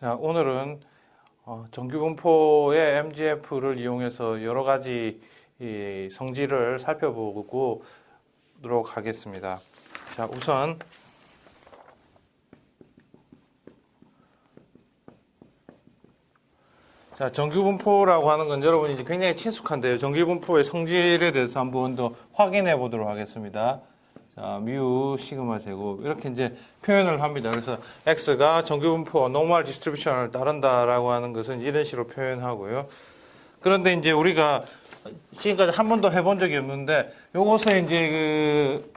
자, 오늘은 정규분포의 MGF를 이용해서 여러 가지 이 성질을 살펴보도록 하겠습니다. 자, 우선 자, 정규분포라고 하는 건 여러분이 이제 굉장히 친숙한데요. 정규분포의 성질에 대해서 한번 더 확인해 보도록 하겠습니다. 자, 뮤 시그마 제곱 이렇게 이제 표현을 합니다. 그래서 x가 정규분포 노멀 디스트리뷰션을 따른다라고 하는 것은 이런 식으로 표현하고요. 그런데 이제 우리가 지금까지 한 번도 해본 적이 없는데 요것에 이제 그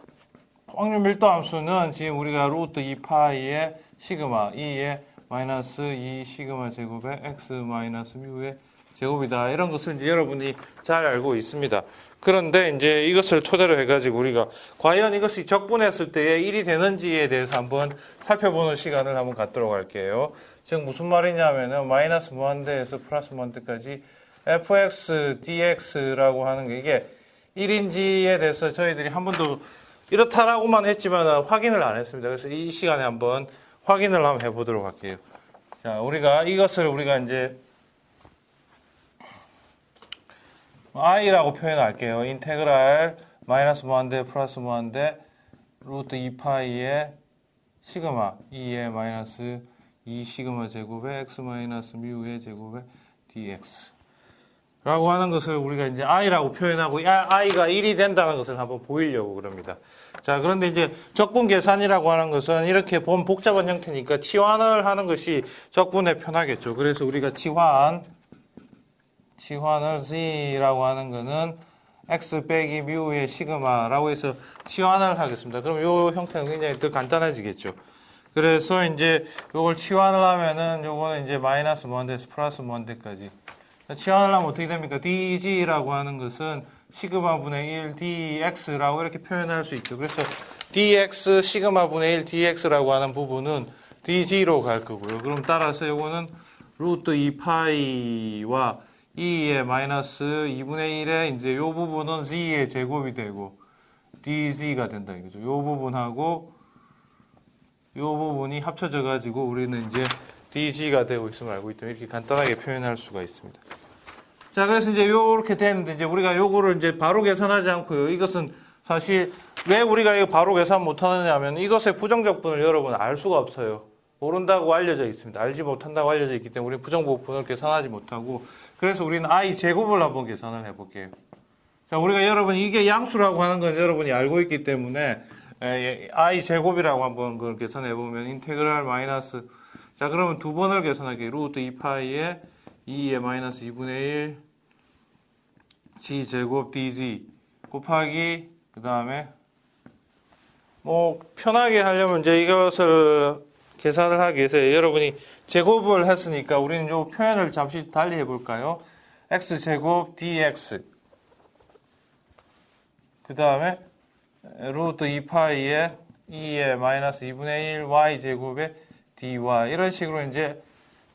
확률 밀도 함수는 지금 우리가 루트 2파이의 시그마 2의 마이너스 2 시그마 제곱의 x 마이너스 뮤의 제곱이다. 이런 것을 이제 여러분이 잘 알고 있습니다. 그런데 이제 이것을 토대로 해가지고 우리가 과연 이것이 적분했을 때에 1이 되는지에 대해서 한번 살펴보는 시간을 한번 갖도록 할게요. 즉 무슨 말이냐면은 마이너스 무한대에서 플러스 무한대까지 fx dx라고 하는 게 이게 1인지에 대해서 저희들이 한 번도 이렇다라고만 했지만 확인을 안 했습니다. 그래서 이 시간에 한번 확인을 한번 해보도록 할게요. 자, 이것을 우리가 이제 i라고 표현할게요. 인테그랄 마이너스 무한대 플러스 무한대 루트 2파이의 시그마 2의 마이너스 2 시그마 제곱의 x 마이너스 뮤의 제곱의 dx 라고 하는 것을 우리가 이제 i라고 표현하고 i가 1이 된다는 것을 한번 보이려고 그럽니다. 자, 그런데 이제 적분 계산이라고 하는 것은 이렇게 본 복잡한 형태니까 치환을 하는 것이 적분에 편하겠죠. 그래서 우리가 치환을 C라고 하는 거는 x 빼기 뮤의 시그마라고 해서 치환을 하겠습니다. 그럼 이 형태는 굉장히 더 간단해지겠죠. 그래서 이제 이걸 치환을 하면은 요거는 이제 마이너스 무한대에서 플러스 무한대까지 치환을 하면 어떻게 됩니까? dg라고 하는 것은 시그마분의 1 dx라고 이렇게 표현할 수 있죠. 그래서 dx 시그마분의 1 dx라고 하는 부분은 dg로 갈 거고요. 그럼 따라서 요거는 루트 2파이와 2의 마이너스 2분의 1의 이제 요 부분은 z의 제곱이 되고 dg가 된다 이거죠. 요 부분하고 요 부분이 합쳐져 가지고 우리는 이제 dg가 되고 있음을 알고 있다. 이렇게 간단하게 표현할 수가 있습니다. 자, 그래서 이제 요렇게 되는데 이제 우리가 요거를 이제 바로 계산하지 않고요. 이것은 사실 왜 우리가 이거 바로 계산 못 하느냐면 이것의 부정적분을 여러분 알 수가 없어요. 모른다고 알려져 있습니다. 알지 못한다고 알려져 있기 때문에 우리는 부정부분을 계산하지 못하고 그래서 우리는 i 제곱을 한번 계산을 해볼게요. 자, 우리가 여러분 이게 양수라고 하는 건 여러분이 알고 있기 때문에 i 제곱이라고 한번 그걸 계산해 보면 인테그랄 마이너스 자, 그러면 두 번을 계산할게요. 루트 2파이에 2의 마이너스 2분의 1 g 제곱 dg 곱하기 그 다음에 뭐 편하게 하려면 이제 이것을 계산을 하기 위해서 여러분이 제곱을 했으니까 우리는 이 표현을 잠시 달리 해볼까요? x제곱 dx 그 다음에 루트 2파이에 2의 마이너스 2분의 1 y제곱에 dy 이런 식으로 이제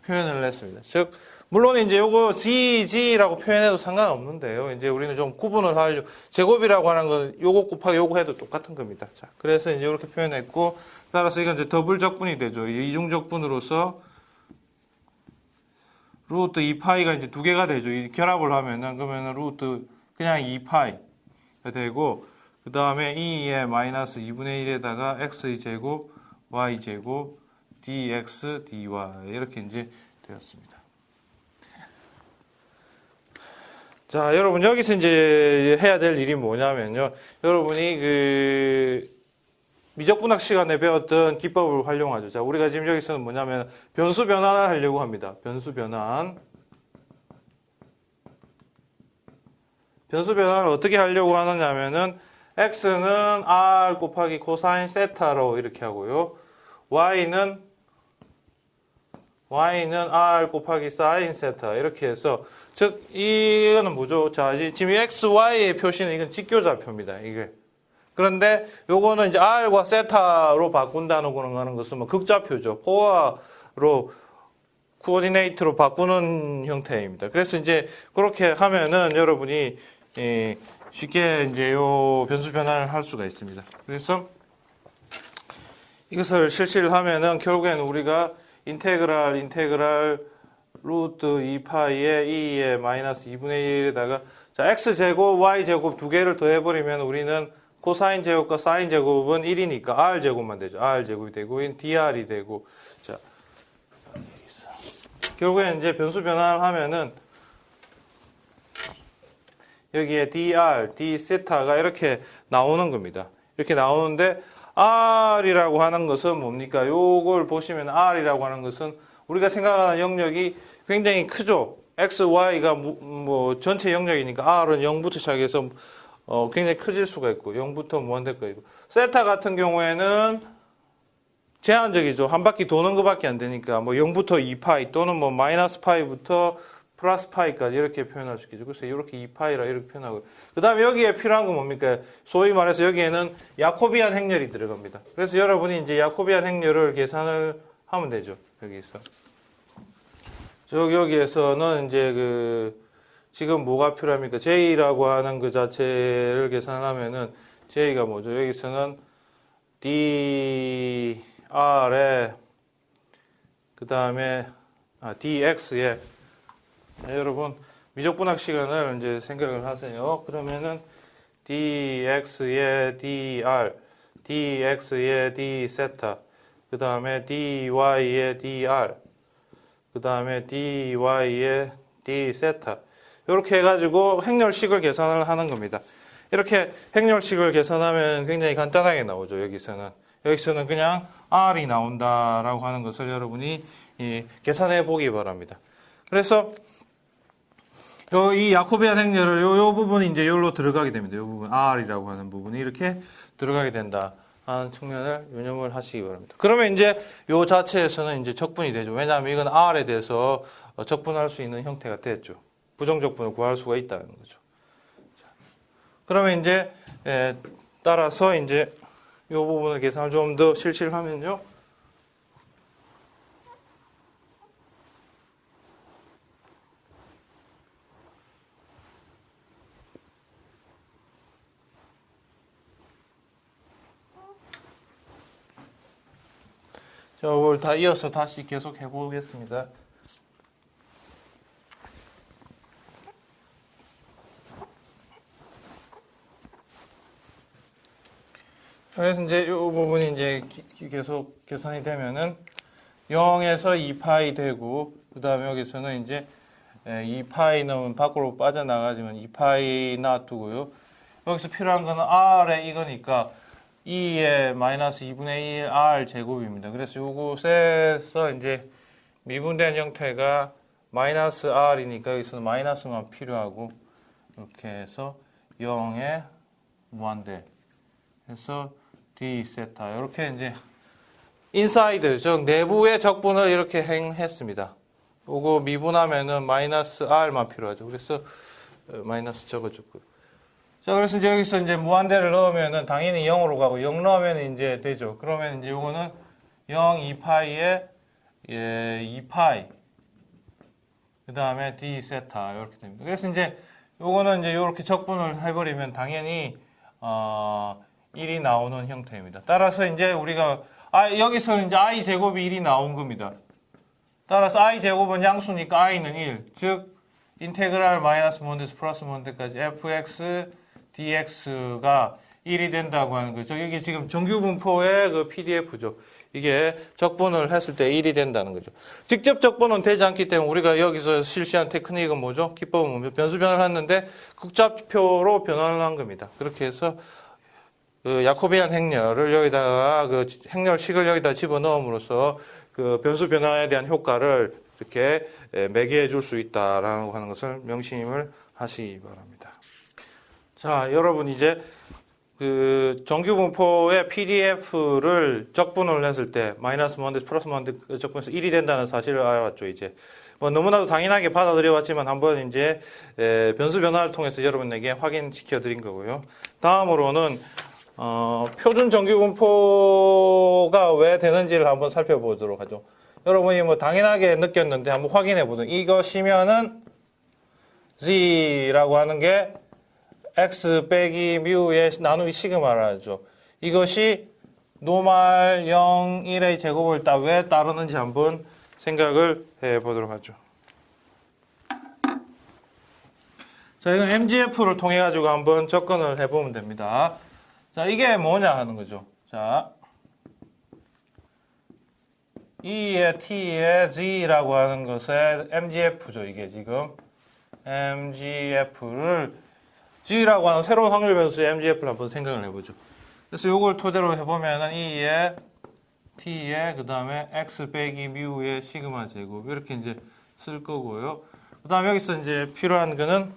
표현을 했습니다. 즉 물론 이제 요거 g라고 표현해도 상관없는데요. 이제 우리는 좀 구분을 하려고 제곱이라고 하는 건 요거 곱하기 요거 해도 똑같은 겁니다. 자, 그래서 이제 이렇게 표현했고 따라서 이건 이제 더블 적분이 되죠. 이중 적분으로서 루트 2파이가 이제 두 개가 되죠. 이 결합을 하면은 그러면은 루트 그냥 2파이가 되고 그 다음에 2의 마이너스 2분의 1에다가 x 제곱 y 제곱 dx dy 이렇게 이제 되었습니다. 자, 여러분 여기서 이제 해야 될 일이 뭐냐면요. 여러분이 그 미적분학 시간에 배웠던 기법을 활용하죠. 자, 우리가 지금 여기서는 뭐냐면 변수 변환을 하려고 합니다. 변수 변환. 변수 변환을 어떻게 하려고 하느냐면은 x는 r 곱하기 코사인 세타로 이렇게 하고요. y는 r 곱하기 사인 세타 이렇게 해서 즉 이거는 뭐죠? 자, 지금 x, y의 표시는 이건 직교좌표입니다. 이게. 그런데 요거는 이제 r과 세타로 바꾼다는 거는 것은 뭐 극좌표죠. 포화로 코오디네이트로 바꾸는 형태입니다. 그래서 이제 그렇게 하면은 여러분이 쉽게 이제 요 변수 변환을 할 수가 있습니다. 그래서 이것을 실시를 하면은 결국에는 우리가 인테그랄 루트 2파이에 2에 마이너스 2분의 1에다가 자, x제곱, y제곱 두 개를 더해버리면 우리는 코사인 제곱과 사인 제곱은 1이니까 r제곱만 되죠. r제곱이 되고 dr이 되고 자 결국엔 이제 변수 변환을 하면은 여기에 dr, d세타가 이렇게 나오는 겁니다. 이렇게 나오는데 r이라고 하는 것은 뭡니까? 요걸 보시면 r이라고 하는 것은 우리가 생각하는 영역이 굉장히 크죠. x, y가 뭐 전체 영역이니까 r은 0부터 시작해서 굉장히 커질 수가 있고 0부터 무한대까지 있고 세타 같은 경우에는 제한적이죠. 한 바퀴 도는 것밖에 안 되니까 뭐 0부터 2파이 또는 뭐 마이너스 파이부터 플러스 파이까지 이렇게 표현할 수 있겠죠. 그래서 이렇게 2파이라 이렇게 표현하고 그 다음에 여기에 필요한 건 뭡니까? 소위 말해서 여기에는 야코비안 행렬이 들어갑니다. 그래서 여러분이 이제 야코비안 행렬을 계산을 하면 되죠. 여기서 여기에서는 이제 지금 뭐가 필요합니까? J라고 하는 그 자체를 계산하면은 J가 뭐죠? 여기서는 DR에 그 다음에 DX에 여러분 미적분학 시간을 이제 생각을 하세요. 그러면은 DX에 DR, DX에 D세타, 그 다음에 DY에 DR, 그 다음에 DY에 D세타 이렇게 해가지고 행렬식을 계산을 하는 겁니다. 이렇게 행렬식을 계산하면 굉장히 간단하게 나오죠. 여기서는 그냥 R이 나온다라고 하는 것을 여러분이 계산해 보기 바랍니다. 그래서 이 야코비안 행렬을 요 부분이 이제 여기로 들어가게 됩니다. 요 부분 R이라고 하는 부분이 이렇게 들어가게 된다 하는 측면을 유념을 하시기 바랍니다. 그러면 이제 요 자체에서는 이제 적분이 되죠. 왜냐하면 이건 R에 대해서 적분할 수 있는 형태가 됐죠. 부정적분을 구할 수가 있다는 거죠. 자, 그러면 이제 따라서 이제 이 부분을 계산을 좀 더 실시를 하면요. 자, 이걸 다 이어서 다시 계속 해보겠습니다. 그래서 이제 이 부분이 이제 계속 계산이 되면은 0에서 2파이 되고, 그 다음에 여기서는 이제 2파이는 밖으로 빠져나가지만 2파이 놔두고요. 여기서 필요한 거는 R의 이거니까 2의 마이너스 2분의 1 R 제곱입니다. 그래서 요것에서 이제 미분된 형태가 마이너스 R이니까 여기서는 마이너스만 필요하고, 이렇게 해서 0에 무한대 해서 D 세타 이렇게 이제 인사이드 즉 내부의 적분을 이렇게 행했습니다. 요거 미분하면은 마이너스 R만 필요하죠. 그래서 마이너스 적어줬고요. 자, 그래서 이제 여기서 이제 무한대를 넣으면은 당연히 0으로 가고 0 넣으면 이제 되죠. 그러면 이제 요거는 0, 2파이에 2파이 그 다음에 D 세타 이렇게 됩니다. 그래서 이제 요거는 이제 요렇게 적분을 해버리면 당연히 1이 나오는 형태입니다. 따라서 이제 우리가 여기서는 이제 I 제곱이 1이 나온 겁니다. 따라서 I 제곱은 양수니까 I는 1. 즉 인테그랄 마이너스 뭔데서 플러스 뭔데까지 fx dx가 1이 된다고 하는 거죠. 이게 지금 정규분포의 그 PDF죠. 이게 적분을 했을 때 1이 된다는 거죠. 직접 적분은 되지 않기 때문에 우리가 여기서 실시한 테크닉은 뭐죠? 기법은 뭐죠? 변수 변환을 했는데 극좌표로 변환을 한 겁니다. 그렇게 해서 그 야코비안 행렬을 여기다가 그 행렬식을 여기다 집어넣음으로써 그 변수 변화에 대한 효과를 이렇게 매개해 줄 수 있다라고 하는 것을 명심을 하시기 바랍니다. 자, 여러분 이제 그 정규분포의 PDF를 적분을 했을 때 마이너스 뭔데 플러스 뭔데 적분해서 1이 된다는 사실을 알았죠. 이제 뭐 너무나도 당연하게 받아들여 왔지만 한번 이제 변수 변화를 통해서 여러분에게 확인시켜 드린 거고요. 다음으로는 표준 정규분포가 왜 되는지를 한번 살펴보도록 하죠. 여러분이 뭐 당연하게 느꼈는데 한번 확인해 보도록. 이것이면은 Z라고 하는 게 X 빼기 뮤의 나누기 시그마를 하죠. 이것이 노말 0, 1의 제곱을 왜 따르는지 한번 생각을 해 보도록 하죠. 자, 이건 MGF를 통해 가지고 한번 접근을 해 보면 됩니다. 자, 이게 뭐냐 하는 거죠. 자, E의 T의 G라고 하는 것의 MGF죠. 이게 지금 MGF를 G라고 하는 새로운 확률 변수의 MGF를 한번 생각을 해보죠. 그래서 이걸 토대로 해보면은 E의 T의 그 다음에 X 빼기 뮤의 시그마 제곱 이렇게 이제 쓸 거고요. 그 다음에 여기서 이제 필요한 거는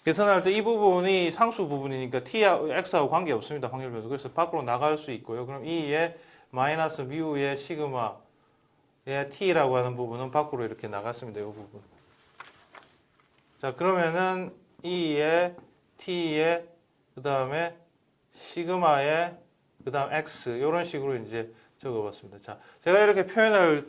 계산할 때 이 부분이 상수 부분이니까 T하고 X하고 관계 없습니다. 확률 변수. 그래서 밖으로 나갈 수 있고요. 그럼 E의 마이너스 뮤의 시그마의 T라고 하는 부분은 밖으로 이렇게 나갔습니다. 이 부분. 자, 그러면은 E의 T의 그 다음에 시그마의 그 다음 X 이런 식으로 이제 적어봤습니다. 자, 제가 이렇게 표현을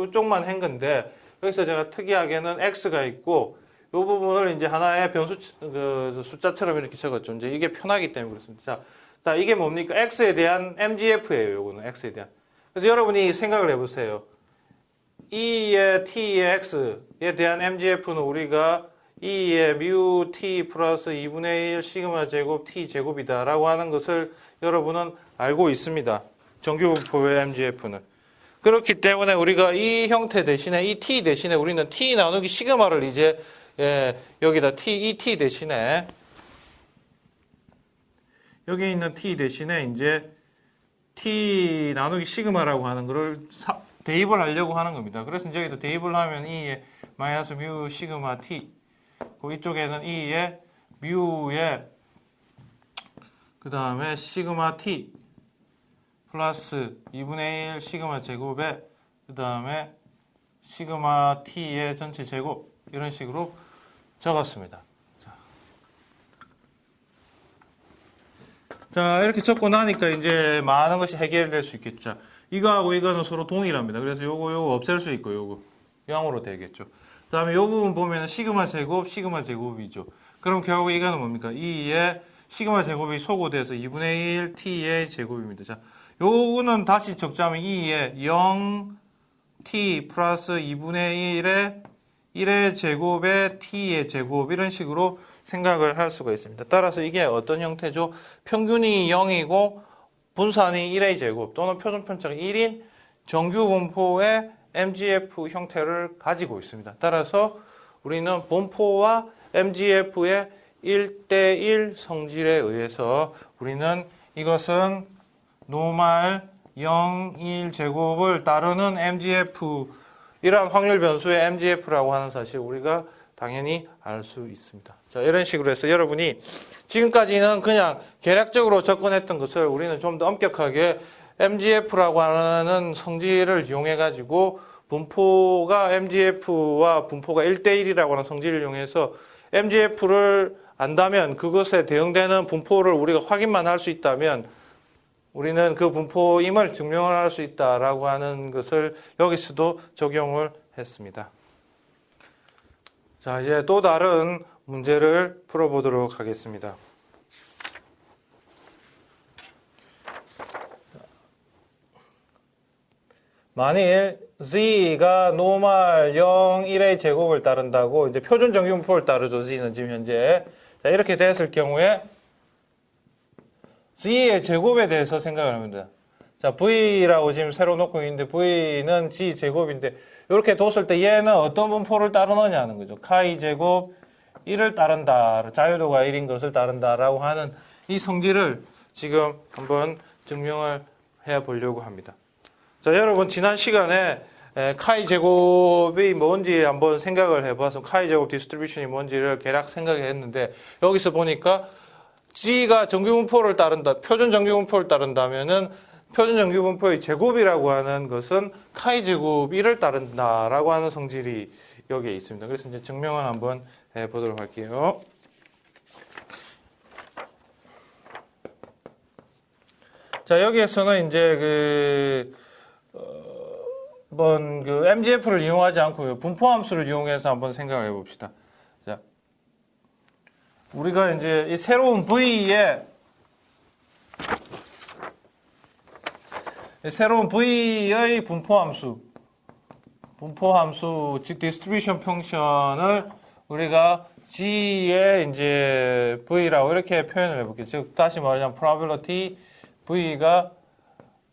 이쪽만 한 건데 여기서 제가 특이하게는 X가 있고 이 부분을 이제 하나의 변수 그 숫자처럼 이렇게 적었죠. 이제 이게 편하기 때문에 그렇습니다. 자, 이게 뭡니까? X에 대한 MGF예요. 요거는 X에 대한. 그래서 여러분이 생각을 해보세요. E의 T의 X에 대한 MGF는 우리가 E의 뮤 T 플러스 2분의 1 시그마 제곱 T 제곱이다라고 하는 것을 여러분은 알고 있습니다. 정규분포의 MGF는. 그렇기 때문에 우리가 이 형태 대신에 이 T 대신에 우리는 T 나누기 시그마를 이제 여기다 이 T 대신에 여기 있는 T 대신에 이제 T 나누기 시그마라고 하는 거를 대입을 하려고 하는 겁니다. 그래서 이제 여기다 대입을 하면 E의 마이너스 뮤 시그마 T 그 이쪽에는 E의 뮤의 그 다음에 시그마 T 플러스 2분의 1 시그마 제곱에 그 다음에 시그마 T의 전체 제곱 이런 식으로 적었습니다. 자, 이렇게 적고 나니까 이제 많은 것이 해결될 수 있겠죠. 자, 이거하고 이거는 서로 동일합니다. 그래서 요거 없앨 수 있고 요거 0으로 되겠죠. 그 다음에 요 부분 보면 시그마 제곱이죠. 그럼 결국 이거는 뭡니까? 2의 시그마 제곱이 소거돼서 2분의 1 t의 제곱입니다. 자, 요거는 다시 적자면 2의 0 t 플러스 2분의 1의 제곱에 t의 제곱 이런 식으로 생각을 할 수가 있습니다. 따라서 이게 어떤 형태죠? 평균이 0이고 분산이 1의 제곱 또는 표준 편차가 1인 정규 분포의 MGF 형태를 가지고 있습니다. 따라서 우리는 분포와 MGF의 1대1 성질에 의해서 우리는 이것은 노말 0, 1 제곱을 따르는 MGF 이러한 확률 변수의 MGF라고 하는 사실 우리가 당연히 알 수 있습니다. 자, 이런 식으로 해서 여러분이 지금까지는 그냥 계략적으로 접근했던 것을 우리는 좀 더 엄격하게 MGF라고 하는 성질을 이용해 가지고 분포가 MGF와 분포가 1대1이라고 하는 성질을 이용해서 MGF를 안다면 그것에 대응되는 분포를 우리가 확인만 할 수 있다면 우리는 그 분포임을 증명을 할 수 있다라고 하는 것을 여기서도 적용을 했습니다. 자, 이제 또 다른 문제를 풀어보도록 하겠습니다. 만일 Z가 노멀 0, 1의 제곱을 따른다고 이제 표준 정규분포를 따르죠. Z는 지금 현재. 자, 이렇게 됐을 경우에 Z의 제곱에 대해서 생각을 합니다. 자, V라고 지금 새로 놓고 있는데 V는 G 제곱인데 이렇게 뒀을 때 얘는 어떤 분포를 따르느냐 하는 거죠. 카이 제곱 1을 따른다. 자유도가 1인 것을 따른다라고 하는 이 성질을 지금 한번 증명을 해 보려고 합니다. 자, 여러분 지난 시간에 카이 제곱이 뭔지 한번 생각을 해봐서 카이 제곱 디스트리뷰션이 뭔지를 대략 생각을 했는데 여기서 보니까 G가 정규분포를 따른다, 표준 정규분포를 따른다면은 표준 정규분포의 제곱이라고 하는 것은 카이 제곱 1을 따른다라고 하는 성질이 여기에 있습니다. 그래서 이제 증명을 한번 해보도록 할게요. 자, 여기에서는 이제 한번 MGF를 이용하지 않고요. 분포함수를 이용해서 한번 생각을 해봅시다. 자, 우리가 이제 이 새로운 V에 새로운 V의 분포함수, 즉 distribution 펑션을 우리가 G의 이제 V라고 이렇게 표현을 해볼게요. 즉 다시 말하자면 probability V가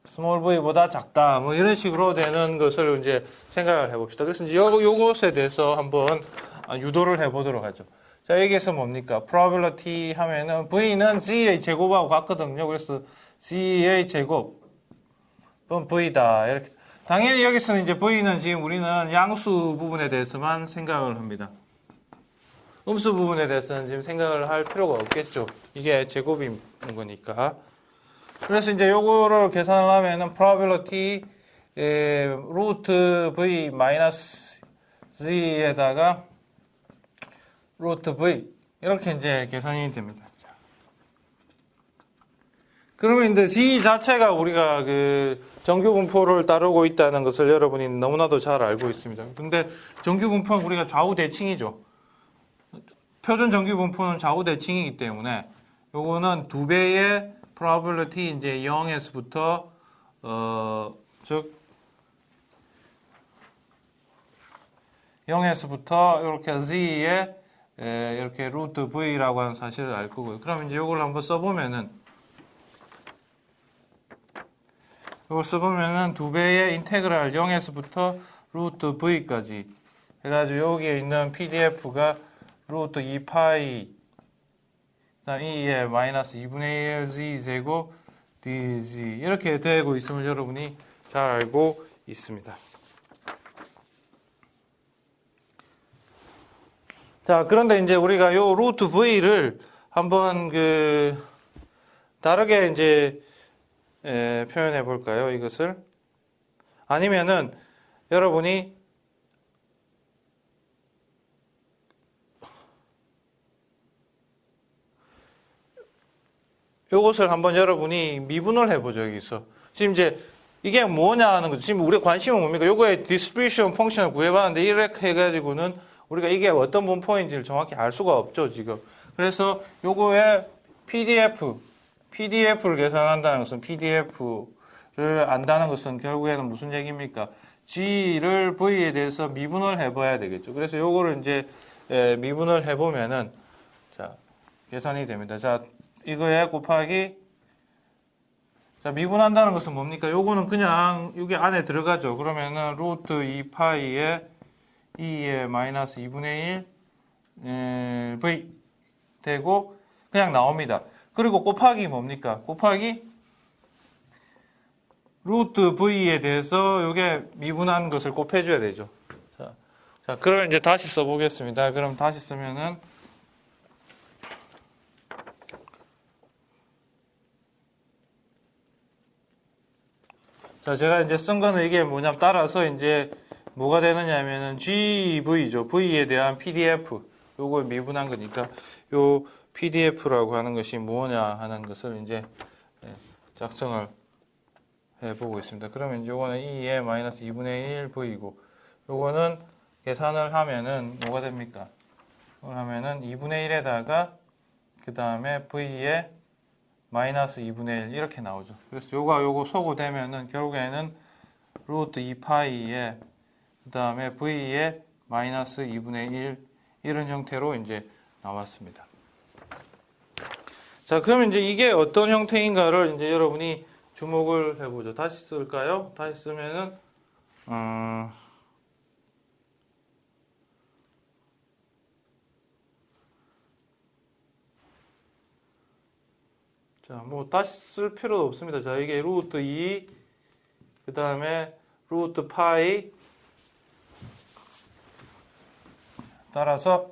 small V보다 작다, 뭐 이런 식으로 되는 것을 이제 생각을 해봅시다. 그래서 이제 요것에 대해서 한번 유도를 해보도록 하죠. 자, 여기에서 뭡니까? probability 하면은 V는 G의 제곱하고 같거든요. 그래서 G의 제곱은 V다. 이렇게. 당연히 여기서는 이제 V는 지금 우리는 양수 부분에 대해서만 생각을 합니다. 음수 부분에 대해서는 지금 생각을 할 필요가 없겠죠. 이게 제곱인 거니까. 그래서 이제 요거를 계산을 하면은 probability 루트 V 마이너스 G에다가 루트 V 이렇게 이제 계산이 됩니다. 그러면 이제 G 자체가 우리가 그 정규 분포를 따르고 있다는 것을 여러분이 너무나도 잘 알고 있습니다. 근데 정규 분포는 우리가 좌우 대칭이죠. 표준 정규 분포는 좌우 대칭이기 때문에 요거는 2배의 probability 이제 0에서부터 즉 0에서부터 이렇게 Z의 이렇게 루트 V라고 하는 사실을 알 거고요. 그럼 이제 요걸 한번 써보면은 이걸 써보면은 2배의 인테그랄 0에서부터 루트 V까지 해가지고 여기에 있는 PDF가 루트 2파이 그다음 2의 마이너스 2분의 1 Z 제곱 DZ 이렇게 되고 있음을 여러분이 잘 알고 있습니다. 자, 그런데 이제 우리가 요 루트 V를 한번 다르게 이제 표현해 볼까요? 이것을 아니면은 여러분이 요것을 한번 여러분이 미분을 해보죠. 여기서 지금 이제 이게 뭐냐 하는 거죠. 지금 우리 관심은 뭡니까? 요거의 디스트리뷰션 펑션을 구해봤는데 이렇게 해가지고는 우리가 이게 어떤 분포인지를 정확히 알 수가 없죠. 지금 그래서 요거의 PDF를 계산한다는 것은 PDF를 안다는 것은 결국에는 무슨 얘기입니까? G를 V에 대해서 미분을 해봐야 되겠죠. 그래서 요거를 이제 미분을 해보면은 자 계산이 됩니다. 자 이거에 곱하기 자 미분한다는 것은 뭡니까? 요거는 그냥 여기 안에 들어가죠. 그러면은 루트 2파이에 2의 마이너스 2분의 1 V 되고 그냥 나옵니다. 그리고 곱하기 뭡니까? 곱하기 루트 V에 대해서 요게 미분한 것을 곱해줘야 되죠. 자, 그럼 이제 다시 써보겠습니다. 그럼 다시 쓰면은 자, 제가 이제 쓴 거는 이게 뭐냐면 따라서 이제 뭐가 되느냐면은 GV죠. V에 대한 PDF. 요걸 미분한 거니까 요 PDF라고 하는 것이 뭐냐 하는 것을 이제 작성을 해보고 있습니다. 그러면 요거는 2의 마이너스 2분의 1 V고 요거는 계산을 하면은 뭐가 됩니까? 하면은 2분의 1에다가 그 다음에 V의 마이너스 2분의 1 이렇게 나오죠. 그래서 요거 소거되면은 결국에는 루트 2파이에 그 다음에 V의 마이너스 2분의 1 이런 형태로 이제 나왔습니다. 자, 그러면 이제 이게 어떤 형태인가를 이제 여러분이 주목을 해보죠. 다시 쓸까요? 다시 쓰면은 자, 뭐 다시 쓸 필요도 없습니다. 자, 이게 루트 2, 그 다음에 루트 파이 따라서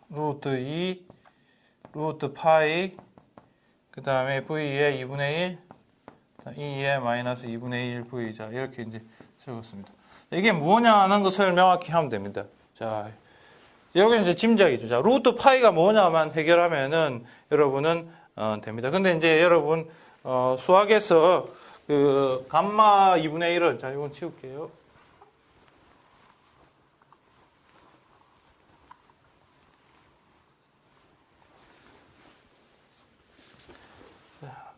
루트 2, 루트 파이 그 다음에 V의 2분의 1 2의 마이너스 2분의 1 V 자 이렇게 이제 적었습니다. 이게 뭐냐 하는 것을 명확히 하면 됩니다. 자, 여기는 이제 짐작이죠. 자, 루트 파이가 뭐냐만 해결하면은 여러분은 됩니다. 근데 이제 여러분 수학에서 그 감마 2분의 1은 자 이건 치울게요.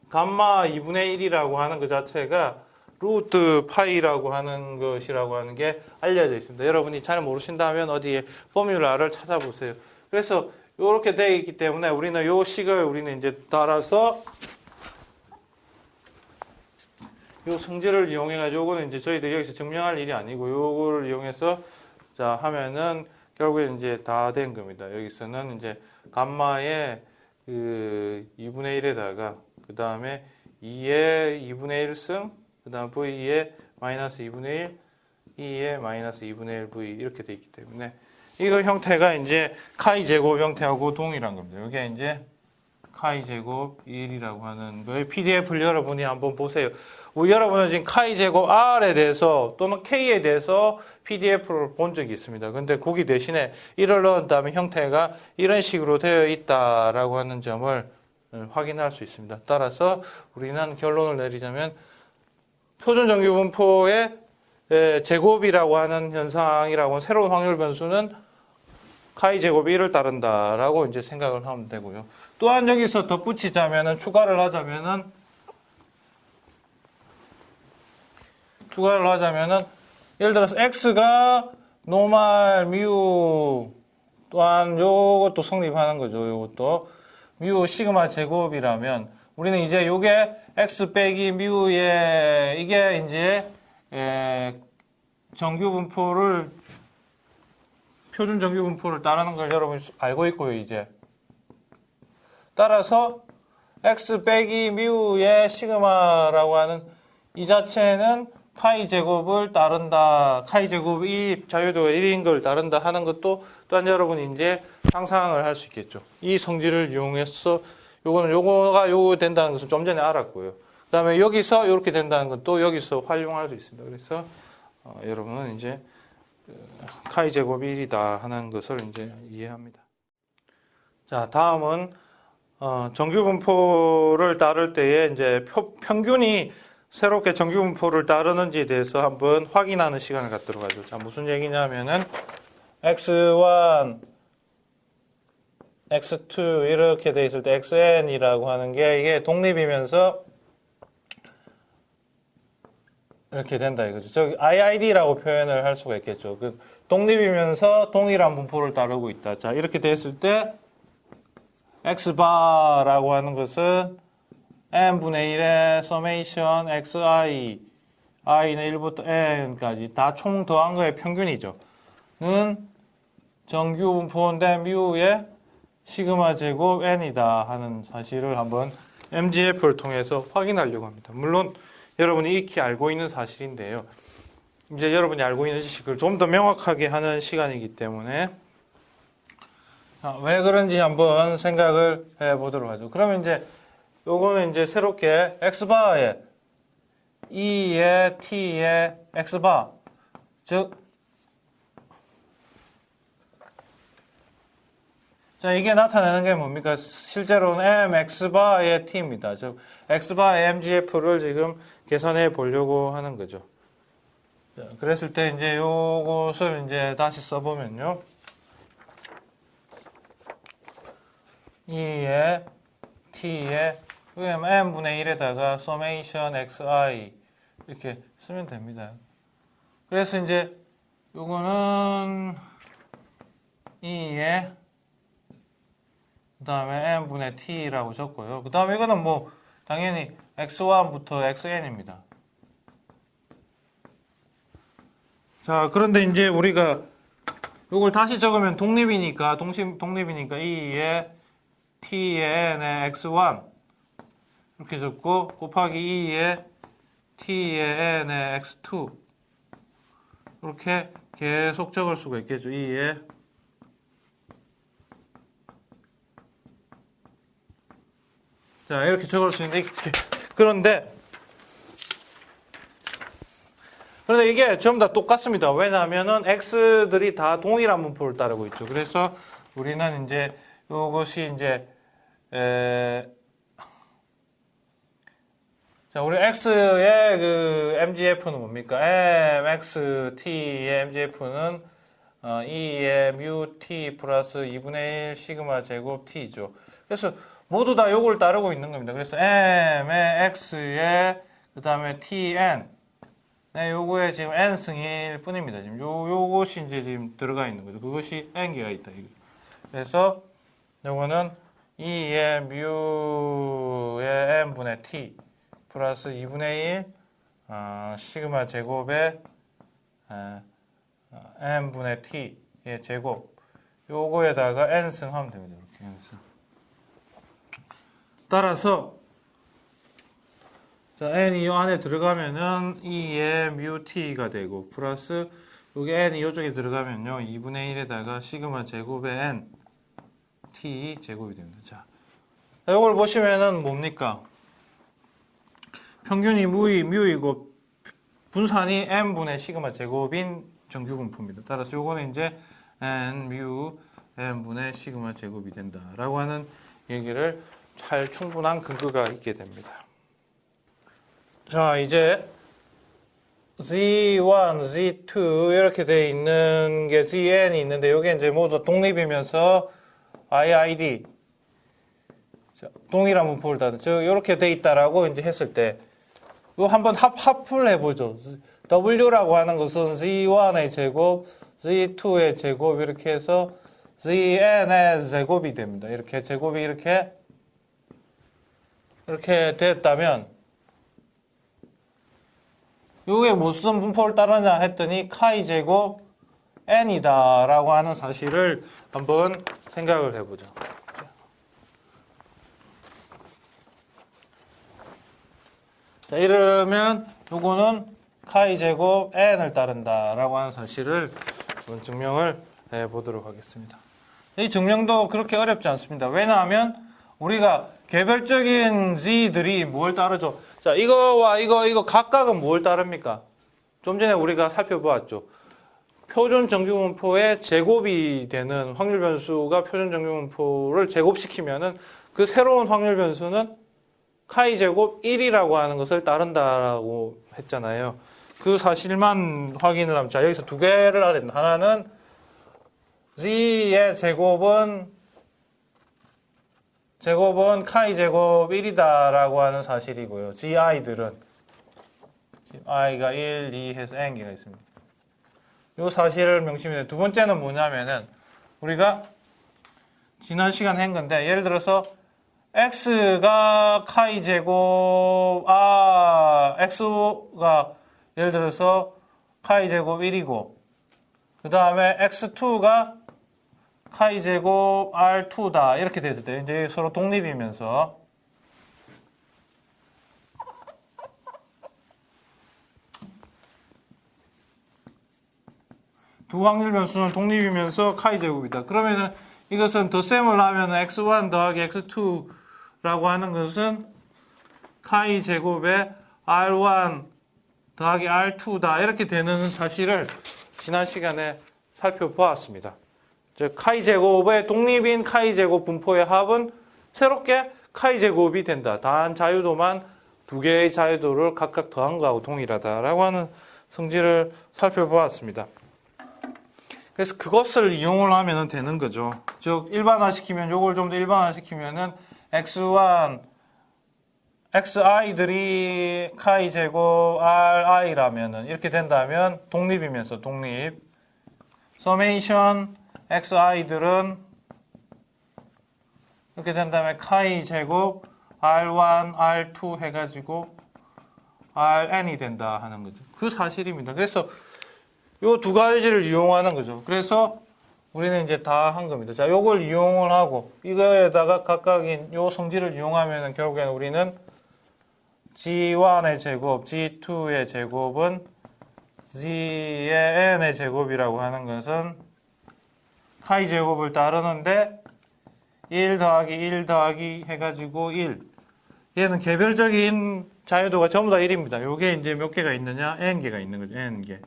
감마 2분의 1이라고 하는 그 자체가 루트 파이라고 하는 것이라고 하는 게 알려져 있습니다. 여러분이 잘 모르신다면 어디에 포뮬라를 찾아보세요. 그래서 이렇게 되어 있기 때문에 우리는 요 식을 우리는 이제 따라서 요 성질을 이용해가지고 요거는 이제 저희들이 여기서 증명할 일이 아니고 요거를 이용해서 자 하면은 결국에 이제 다 된 겁니다. 여기서는 이제 감마의 그 2분의 1에다가 그 다음에 2의 2분의 1승 그 다음 V의 마이너스 2분의 1 2의 마이너스 2분의 1 V 이렇게 돼 있기 때문에 이거 형태가 이제 카이 제곱 형태하고 동일한 겁니다. 이게 이제 카이 제곱 1이라고 하는 거예요. PDF를 여러분이 한번 보세요. 여러분은 지금 카이 제곱 R에 대해서 또는 K에 대해서 PDF를 본 적이 있습니다. 근데 거기 대신에 1을 넣은 다음에 형태가 이런 식으로 되어 있다라고 하는 점을 확인할 수 있습니다. 따라서 우리는 결론을 내리자면 표준 정규분포의 제곱이라고 하는 현상이라고 하는 새로운 확률 변수는 카이 제곱 1을 따른다라고 이제 생각을 하면 되고요. 또한 여기서 덧붙이자면은 추가를 하자면은 예를 들어서 x가 노말 뮤 또한 요것도 성립하는 거죠. 요것도 뮤 시그마 제곱이라면 우리는 이제 요게 x 빼기 뮤의 이게 이제 정규 분포를 표준 정규 분포를 따르는 걸 여러분이 알고 있고요, 이제. 따라서 x 빼기 뮤의 시그마라고 하는 이 자체는 카이 제곱을 따른다. 카이 제곱이 자유도가 1인 걸 따른다 하는 것도 또한 여러분이 이제 상상을 할 수 있겠죠. 이 성질을 이용해서 요거가 요거 된다는 것을 좀 전에 알았고요. 그 다음에 여기서 이렇게 된다는 것도 여기서 활용할 수 있습니다. 그래서 여러분은 이제 카이 제곱이 1이다 하는 것을 이제 이해합니다. 자, 다음은 정규 분포를 따를 때에 이제 평균이 새롭게 정규 분포를 따르는지에 대해서 한번 확인하는 시간을 갖도록 하죠. 자, 무슨 얘기냐면은 x1, x2 이렇게 돼 있을 때 xn이라고 하는 게 이게 독립이면서 이렇게 된다 이거죠. 저기 IID라고 표현을 할 수가 있겠죠. 그 독립이면서 동일한 분포를 따르고 있다. 자, 이렇게 됐을 때 x바라고 하는 것은 n분의 1의 서메이션 xi i는 1부터 n까지 다 총 더한 거의 평균이죠. 는 정규 분포인데 뮤의 시그마 제곱 n이다 하는 사실을 한번 MGF를 통해서 확인하려고 합니다. 물론 여러분이 익히 알고 있는 사실인데요. 이제 여러분이 알고 있는 지식을 좀 더 명확하게 하는 시간이기 때문에 왜 그런지 한번 생각을 해보도록 하죠. 그러면 이제 요거는 이제 새롭게 x바에 E의 T의 x바 즉 자, 이게 나타내는 게 뭡니까? 실제로는 m x바의 t입니다. 즉 x바의 mgf를 지금 계산해 보려고 하는 거죠. 자, 그랬을 때 이제 요것을 이제 다시 써보면요. 2의 t의 m분의 1에다가 summation xi 이렇게 쓰면 됩니다. 그래서 이제 요거는 2의 그 다음에 n분의 t라고 적고요. 그 다음에 이거는 뭐 당연히 x1부터 xn입니다. 자, 그런데 이제 우리가 이걸 다시 적으면 독립이니까 2의 t의 n의 x1 이렇게 적고 곱하기 2의 t의 n의 x2 이렇게 계속 적을 수가 있겠죠. 2의 자, 이렇게 적을 수 있는데, 그런데 이게 전부 다 똑같습니다. 왜냐하면은 x들이 다 동일한 분포를 따르고 있죠. 그래서 우리는 이제 이것이 이제 자, 우리 x의 그 mgf는 뭡니까? mxt의 mgf는 2의 mu t 플러스 2분의 1 시그마 제곱 t죠. 그래서 모두 다 요걸 따르고 있는 겁니다. 그래서 m의 x에 그 다음에 tn 네, 요거에 지금 n승일 뿐입니다. 지금 요것이 이제 지금 들어가 있는 거죠. 그것이 n개가 있다. 이거. 그래서 요거는 2의 뮤의 n분의 t 플러스 2분의 1 시그마 제곱의 n분의 t의 제곱 요거에다가 n승 하면 됩니다. 이렇게 n승. 따라서 자, n이 이 안에 들어가면은 2의 뮤 t가 되고 플러스 여기 n이 이쪽에 들어가면요 2분의 1에다가 시그마 제곱의 n t 제곱이 됩니다. 자, 이걸 보시면은 뭡니까? 평균이 뮤이고 분산이 n분의 시그마 제곱인 정규분포입니다. 따라서 요거는 이제 n 뮤 n분의 시그마 제곱이 된다라고 하는 얘기를 잘 충분한 근거가 있게 됩니다. 자, 이제 Z1, Z2 이렇게 돼 있는 게 ZN이 있는데 이게 이제 모두 독립이면서 IID 동일한 분포를 다는 즉 이렇게 돼 있다라고 이제 했을 때 이거 한번 합을 해보죠. W라고 하는 것은 Z1의 제곱, Z2의 제곱 이렇게 해서 ZN의 제곱이 됩니다. 이렇게 제곱이 이렇게 됐다면 이게 무슨 분포를 따르냐 했더니 카이 제곱 n이다 라고 하는 사실을 한번 생각을 해보죠. 자, 이러면 요거는 카이 제곱 n을 따른다 라고 하는 사실을 한번 증명을 해보도록 하겠습니다. 이 증명도 그렇게 어렵지 않습니다. 왜냐하면 우리가 개별적인 z들이 뭘 따르죠? 자, 이거와 이거 각각은 뭘 따릅니까? 좀 전에 우리가 살펴보았죠. 표준 정규분포의 제곱이 되는 확률 변수가 표준 정규분포를 제곱시키면은 그 새로운 확률 변수는 카이 제곱 1이라고 하는 것을 따른다라고 했잖아요. 그 사실만 확인을 하면, 자, 여기서 두 개를 알았는데, 하나는 z의 제곱은 카이 제곱 1이다라고 하는 사실이고요. gi들은 i가 1, 2 해서 n개가 있습니다. 이 사실을 명심해야 두 번째는 뭐냐면은 우리가 지난 시간에 한 건데 예를 들어서 x가 카이 제곱 x가 예를 들어서 카이 제곱 1이고 그 다음에 x2가 카이 제곱 R2다 이렇게 됐을 때 이제 서로 독립이면서 두 확률 변수는 독립이면서 카이 제곱이다. 그러면은 이것은 덧셈을 하면 x1 더하기 x2라고 하는 것은 카이 제곱의 R1 더하기 R2다 이렇게 되는 사실을 지난 시간에 살펴보았습니다. 즉 카이 제곱의 독립인 카이 제곱 분포의 합은 새롭게 카이 제곱이 된다. 단 자유도만 두 개의 자유도를 각각 더한 거하고 동일하다라고 하는 성질을 살펴보았습니다. 그래서 그것을 이용을 하면 되는 거죠. 즉 일반화시키면 요걸 좀 더 일반화시키면은 x1, xi들이 카이 제곱 ri라면은 이렇게 된다면 독립이면서 독립 서메이션 xi들은 이렇게 된다면 카이 제곱 r1, r2 해가지고 rn이 된다 하는 거죠. 그 사실입니다. 그래서 요 두 가지를 이용하는 거죠. 그래서 우리는 이제 다 한 겁니다. 자, 요걸 이용을 하고 이거에다가 각각인 요 성질을 이용하면 결국에는 우리는 G1의 제곱, G2의 제곱은 G의 n의 제곱이라고 하는 것은 카이 제곱을 따르는데 1 더하기 1 더하기 해가지고 1. 얘는 개별적인 자유도가 전부 다 1입니다. 요게 이제 몇 개가 있느냐? n개가 있는 거죠. n개.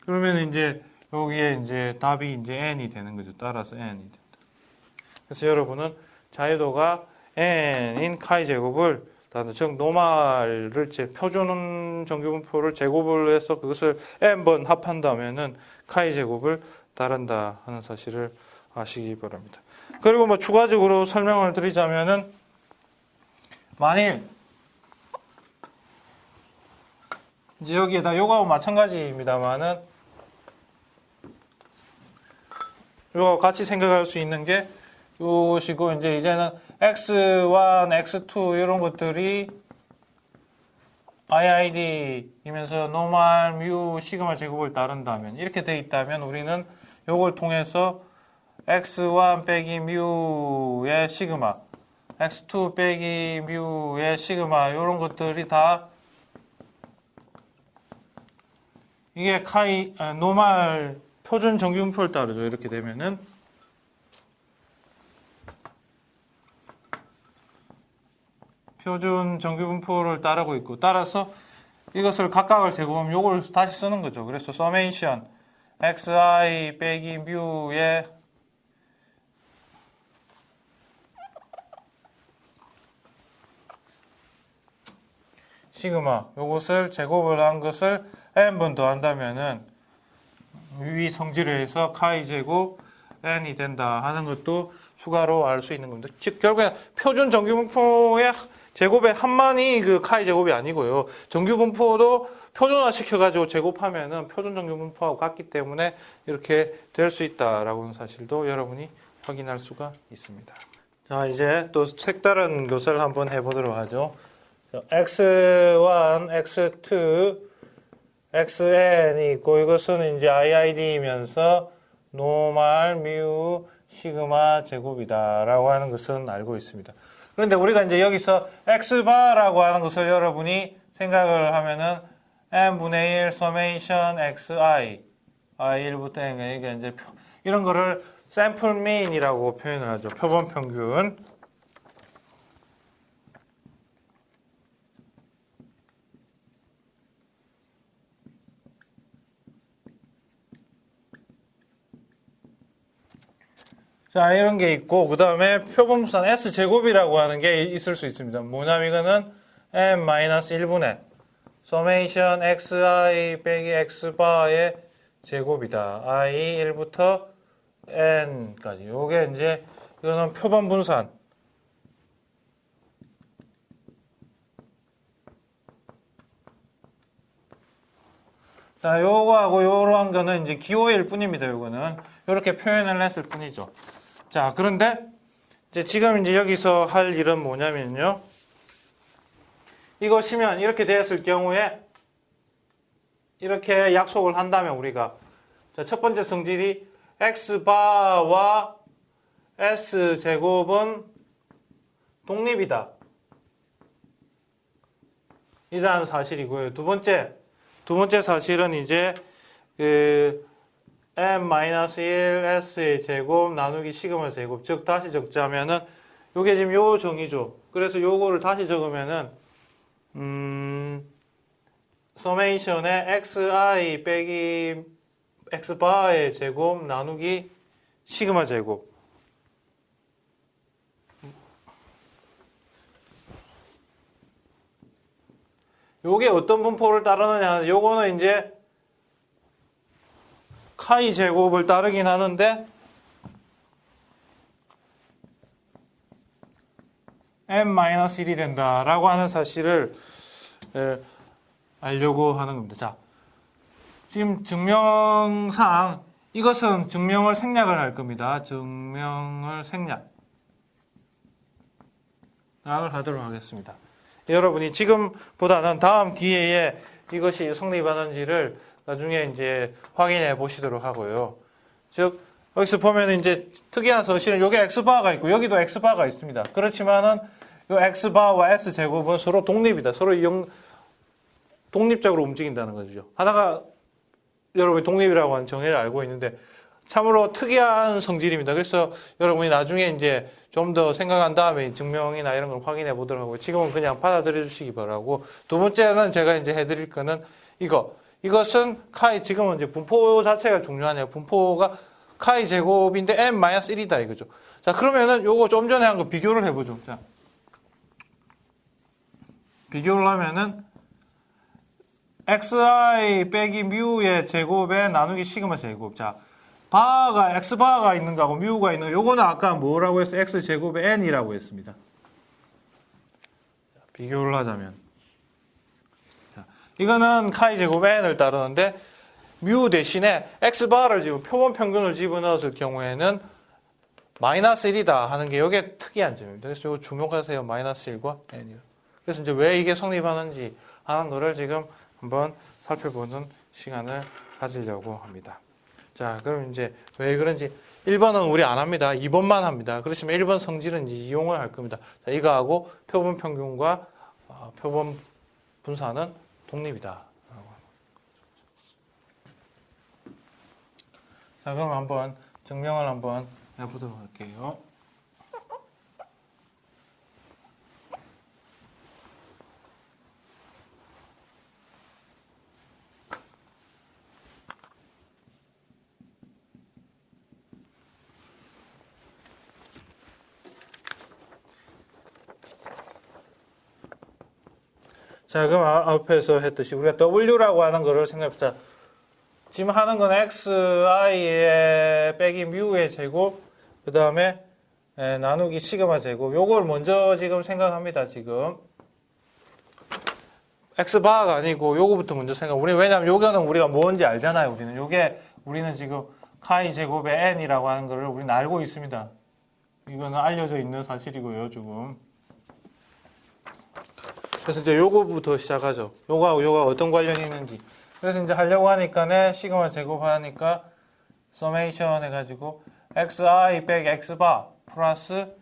그러면 이제 여기에 이제 답이 이제 n이 되는 거죠. 따라서 n이 된다. 그래서 여러분은 자유도가 n인 카이 제곱을 즉 노말을 표준 정규분포를 제곱을 해서 그것을 n번 합한다면은 카이 제곱을 따른다 하는 사실을 아시기 바랍니다. 그리고 뭐 추가적으로 설명을 드리자면은 만일 이제 여기에다 요거하고 마찬가지입니다만은 요거 같이 생각할 수 있는 게 요것이고 이제 이제는 x1, x2 이런 것들이 IID이면서 노멀 뮤 시그마 제곱을 따른다면 이렇게 돼 있다면 우리는 요걸 통해서 x1 빼기 뮤의 시그마, x2 빼기 뮤의 시그마 이런 것들이 다 이게 노멀 표준 정규분포를 따르죠. 이렇게 되면은 표준 정규분포를 따르고 있고 따라서 이것을 각각을 제곱하면 요걸 다시 쓰는 거죠. 그래서 서메이션 xi 빼기 뮤의 시그마 요것을 제곱을 한 것을 n번 더한다면은 위 성질에 의해서 카이 제곱 n이 된다 하는 것도 추가로 알 수 있는 겁니다. 즉 결국엔 표준 정규분포의 제곱의 한만이 그 카이 제곱이 아니고요. 정규분포도 표준화 시켜가지고 제곱하면은 표준 정규분포하고 같기 때문에 이렇게 될 수 있다라고는 사실도 여러분이 확인할 수가 있습니다. 자, 이제 또 색다른 것을 한번 해보도록 하죠. x1, x2, xn이 있고 이것은 이제 IID이면서 노멀 뮤 시그마 제곱이다라고 하는 것은 알고 있습니다. 그런데 우리가 이제 여기서 x바라고 하는 것을 여러분이 생각을 하면은 n분의 1 서메이션 xi i1부터 n 이게 이제 이런 거를 샘플 미인이라고 표현을 하죠. 표본 평균. 자, 이런 게 있고, 그 다음에 표본분산 S제곱이라고 하는 게 있을 수 있습니다. 뭐냐면 이거는 n-1분의 서메이션 xi 빼기 x바의 제곱이다. i 1부터 n까지. 요게 이제, 이거는 표본분산. 자, 요거하고 요러한 거는 이제 기호일 뿐입니다. 요거는. 요렇게 표현을 했을 뿐이죠. 자, 그런데 이제 지금 이제 여기서 할 일은 뭐냐면요. 이것이면 이렇게 되었을 경우에 이렇게 약속을 한다면 우리가 자, 첫 번째 성질이 x바와 s제곱은 독립이다. 이라는 사실이고요. 두 번째 사실은 이제 n-1 s의 제곱 나누기 시그마 제곱 즉 다시 적자면은 요게 지금 요 정의죠. 그래서 요거를 다시 적으면은 서메이션의 xi 빼기 x바의 제곱 나누기 시그마 제곱 요게 어떤 분포를 따르느냐 요거는 이제 카이 제곱을 따르긴 하는데 n-1이 된다라고 하는 사실을 알려고 하는 겁니다. 자, 지금 증명상 이것은 증명을 생략을 할 겁니다. 증명을 생략을 하도록 하겠습니다. 여러분이 지금보다는 다음 기회에 이것이 성립하는지를 나중에 이제 확인해 보시도록 하고요. 즉, 여기서 보면 이제 특이한 서실은 여기 x바가 있고 여기도 x바가 있습니다. 그렇지만은 이 x바와 s제곱은 서로 독립이다. 서로 독립적으로 움직인다는 거죠. 하나가 여러분이 독립이라고 하는 정의를 알고 있는데 참으로 특이한 성질입니다. 그래서 여러분이 나중에 이제 좀 더 생각한 다음에 증명이나 이런 걸 확인해 보도록 하고 지금은 그냥 받아들여 주시기 바라고 두 번째는 제가 이제 해드릴 거는 이것은 카이 지금은 이제 분포 자체가 중요하네요. 분포가 카이 제곱인데 n-1이다 이거죠. 자, 그러면은 요거 좀 전에 한 거 비교를 해보죠. 자, 비교를 하면은 xi 빼기 뮤의 제곱에 나누기 시그마 제곱. 자, 바가 x바가 있는 거하고 뮤가 있는 거, 요거는 아까 뭐라고 했어요? x제곱의 n이라고 했습니다. 비교를 하자면 자, 이거는 카이 제곱 n을 따르는데 뮤 대신에 x바를 지금 표본 평균을 집어넣었을 경우에는 마이너스 1이다 하는 게 이게 특이한 점입니다. 그래서 이거 주목하세요. 마이너스 1과 n이요. 그래서 이제 왜 이게 성립하는지 하는 거를 지금 한번 살펴보는 시간을 가지려고 합니다. 자, 그럼 이제 왜 그런지 1번은 우리 안 합니다. 2번만 합니다. 그렇지만 1번 성질은 이제 이용을 할 겁니다. 자, 이거하고 표본 평균과 표본 분사는 독립이다. 자, 그럼 한번 증명을 한번 해보도록 할게요. 자, 그럼 앞에서 했듯이 우리가 W라고 하는 거를 생각해보자. 지금 하는 건 xi의 빼기 뮤의 제곱, 그 다음에 나누기 시그마 제곱. 요걸 먼저 지금 생각합니다. 지금 x바가 아니고 요거부터 먼저 생각. 왜냐면 요거는 우리가 뭔지 알잖아요. 우리는 지금 카이 제곱의 n이라고 하는 거를 우리는 알고 있습니다. 이거는 알려져 있는 사실이고요. 지금. 그래서 이제 요거부터 시작하죠. 요거하고 요거가 어떤 관련이 있는지. 그래서 이제 하려고 하니까 시그마 제곱하니까 서메이션 해가지고 xi 빼기 x바 플러스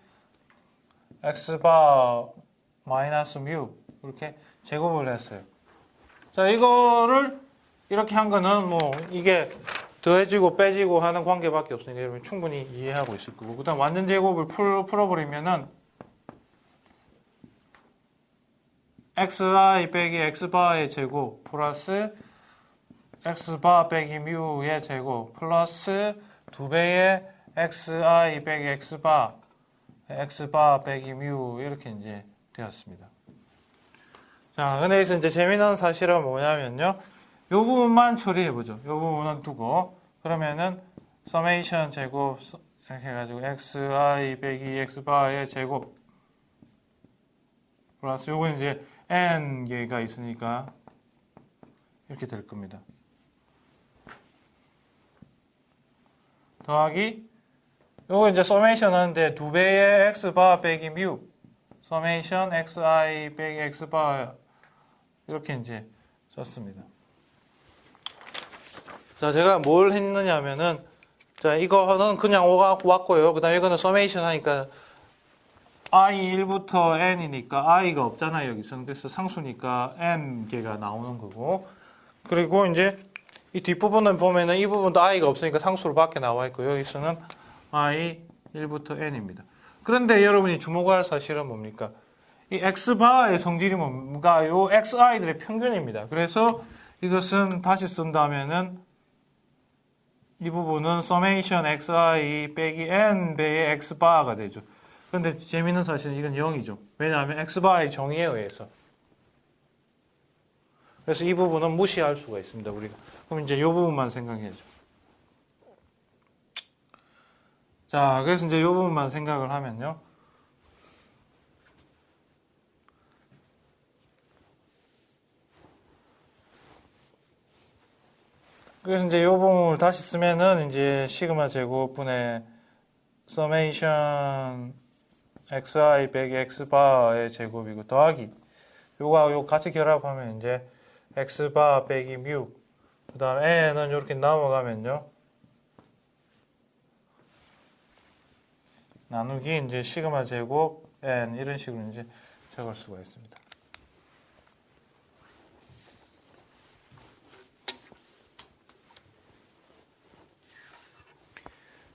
x바 마이너스 뮤 이렇게 제곱을 했어요. 자, 이거를 이렇게 한 거는 뭐 이게 더해지고 빼지고 하는 관계밖에 없으니까 여러분 충분히 이해하고 있을 거고, 그 다음 완전 제곱을 풀어버리면은 xi 빼기 x바의 제곱 플러스 x바 빼기 뮤의 제곱 플러스 2배의 xi 빼기 x바 빼기 뮤 이렇게 이제 되었습니다. 자, 근데 여기서 이제 재미난 사실은 뭐냐면요. 이 부분만 처리해보죠. 이 부분은 두고 그러면은 서메이션 제곱 이렇게 해가지고 xi 빼기 x바의 제곱 플러스 요건 이제 n 개가 있으니까 이렇게 될 겁니다. 더하기 요거 이제 서메이션 하는데 2배의 x바 빼기 뮤 서메이션 xi 빼기 x바 이렇게 이제 썼습니다. 자, 제가 뭘 했느냐 하면은 자, 이거는 그냥 왔고요. 그 다음에 이거는 서메이션 하니까 i1부터 n이니까 i가 없잖아요. 여기서는. 그래서 상수니까 n 개가 나오는 거고, 그리고 이제 이 뒷부분을 보면은 이 부분도 i가 없으니까 상수로 밖에 나와 있고, 여기서는 i1부터 n입니다. 그런데 여러분이 주목할 사실은 뭡니까? 이 x바의 성질이 뭔가 요 xi들의 평균입니다. 그래서 이것은 다시 쓴다면은 이 부분은 summation xi 빼기 n 배의 x바가 되죠. 그런데 재미있는 사실은 이건 0이죠. 왜냐하면 x바의 정의에 의해서. 그래서 이 부분은 무시할 수가 있습니다. 우리가. 그럼 이제 이 부분만 생각해야죠. 자, 그래서 이제 이 부분만 생각을 하면요. 그래서 이제 이 부분을 다시 쓰면은 이제 시그마 제곱분의 summation xi 빼기 x바의 제곱이고 더하기 요거 요 같이 결합하면 이제 x바 빼기 뮤 그 다음 n은 이렇게 넘어가면요 나누기 이제 시그마 제곱 n 이런 식으로 이제 적을 수가 있습니다.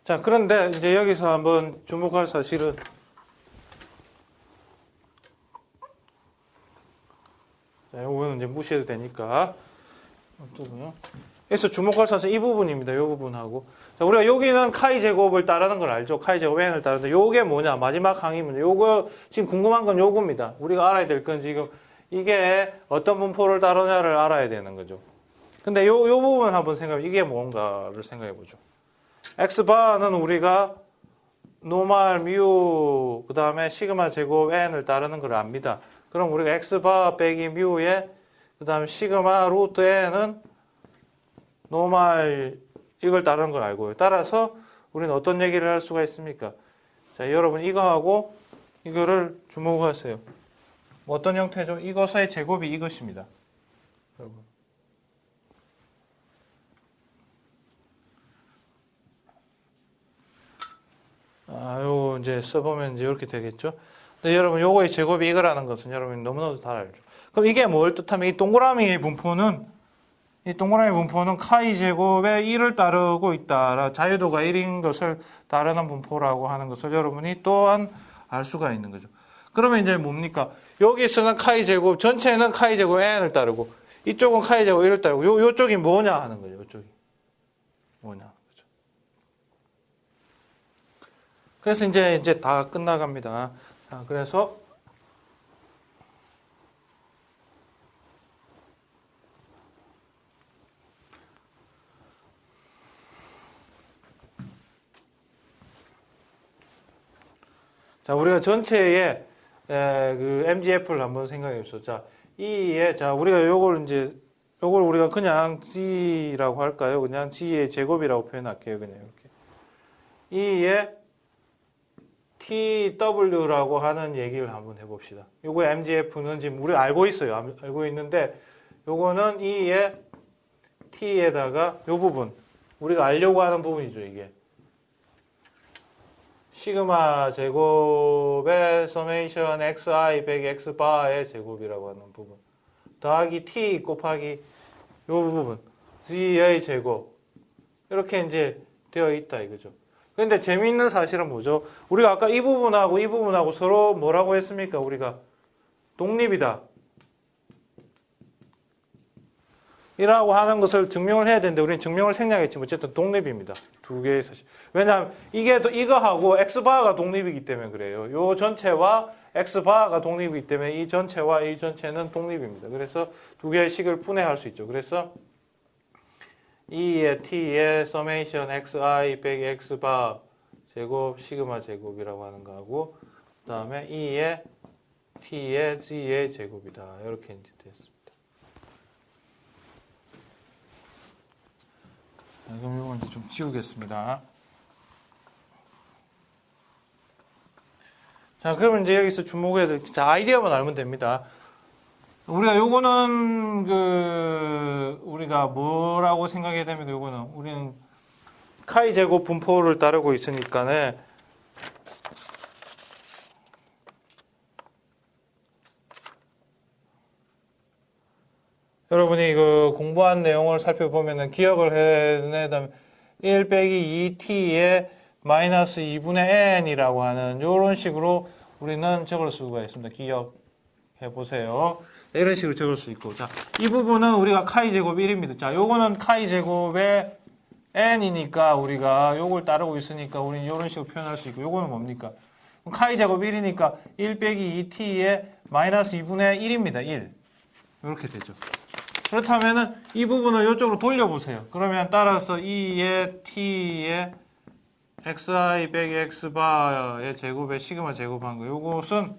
자, 그런데 이제 여기서 한번 주목할 사실은 자, 이거는 이제 무시해도 되니까 또요. 그래서 주목할 사실 이 부분입니다. 이 부분하고 자, 우리가 여기는 카이 제곱을 따르는 걸 알죠. 카이 제곱 n을 따르는데 요게 뭐냐? 마지막 항입니다. 요거 지금 궁금한 건 요겁니다. 우리가 알아야 될 건 지금 이게 어떤 분포를 따르냐를 알아야 되는 거죠. 근데 요 부분 한번 생각해 이게 뭔가를 생각해 보죠. x바는 우리가 노멀 뮤 그 다음에 시그마 제곱 n을 따르는 걸 압니다. 그럼 우리가 x바 빼기 뮤에 그 다음에 시그마 루트 n은 노멀 이걸 따르는 걸 알고요. 따라서 우리는 어떤 얘기를 할 수가 있습니까? 자, 여러분 이거하고 이거를 주목하세요. 어떤 형태죠? 이것의 제곱이 이것입니다. 여러분. 요 이제 써보면 이제 이렇게 되겠죠. 근데 여러분 요거의 제곱이 이거라는 것은 여러분 너무나도 잘 알죠. 그럼 이게 뭘 뜻하면 이 동그라미 분포는 카이 제곱의 1을 따르고 있다. 자유도가 1인 것을 따르는 분포라고 하는 것을 여러분이 또한 알 수가 있는 거죠. 그러면 이제 뭡니까? 여기서는 카이 제곱, 전체는 카이 제곱 n을 따르고 이쪽은 카이 제곱 1을 따르고 요쪽이 뭐냐 하는 거죠. 요쪽이 뭐냐. 그죠? 그래서 이제 다 끝나갑니다. 자, 그래서 자, 우리가 전체의 그 MGF를 한번 생각해 보시죠. 자, 자, 우리가 요걸 우리가 그냥 G라고 할까요? 그냥 G의 제곱이라고 표현할게요. 그냥 이렇게. 이의 TW라고 하는 얘기를 한번 해봅시다. 요거 MGF는 지금 우리가 알고 있어요. 알고 있는데, 요거는 이의 T에다가 요 부분. 우리가 알려고 하는 부분이죠, 이게. 시그마 제곱의 서메이션 xi 빼기 x바의 제곱이라고 하는 부분 더하기 t 곱하기 요 부분 g의 제곱 이렇게 이제 되어 있다 이거죠. 그런데 재미있는 사실은 뭐죠? 우리가 아까 이 부분하고 서로 뭐라고 했습니까? 우리가 독립이다 이라고 하는 것을 증명을 해야 되는데 우리는 증명을 생략했지만 어쨌든 독립입니다. 두 개의 사실. 왜냐하면 이거하고 x바가 독립이기 때문에 그래요. 요 전체와 x바가 독립이기 때문에 이 전체와 이 전체는 독립입니다. 그래서 두 개의 식을 분해할 수 있죠. 그래서 2의 t의 서메이션 xi 빼기 x바 제곱 시그마 제곱이라고 하는 거하고 그 다음에 2의 t의 g의 제곱이다. 이렇게 이제 됐습니다. 그럼 이거 이제 좀 지우겠습니다. 자, 그러면 이제 여기서 주목해야 될, 자, 아이디어만 알면 됩니다. 우리가 요거는, 우리가 뭐라고 생각해야 됩니까? 요거는, 우리는 카이 제곱 분포를 따르고 있으니까는, 여러분이 이거 공부한 내용을 살펴보면은 기억을 해내다면 1 빼기 2t의 마이너스 2분의 n이라고 하는 이런 식으로 우리는 적을 수가 있습니다. 기억해 보세요. 이런 식으로 적을 수 있고. 자, 이 부분은 우리가 카이 제곱 1입니다. 자, 요거는 카이 제곱의 n이니까 우리가 요걸 따르고 있으니까 우리는 이런 식으로 표현할 수 있고, 요거는 뭡니까? 카이 제곱 1이니까 1 빼기 2t의 마이너스 2분의 1입니다. 1. 이렇게 되죠. 그렇다면은 이 부분을 이쪽으로 돌려보세요. 그러면 따라서 2의 t의 xi 빼기 x바의 제곱에 시그마 제곱한 거. 요것은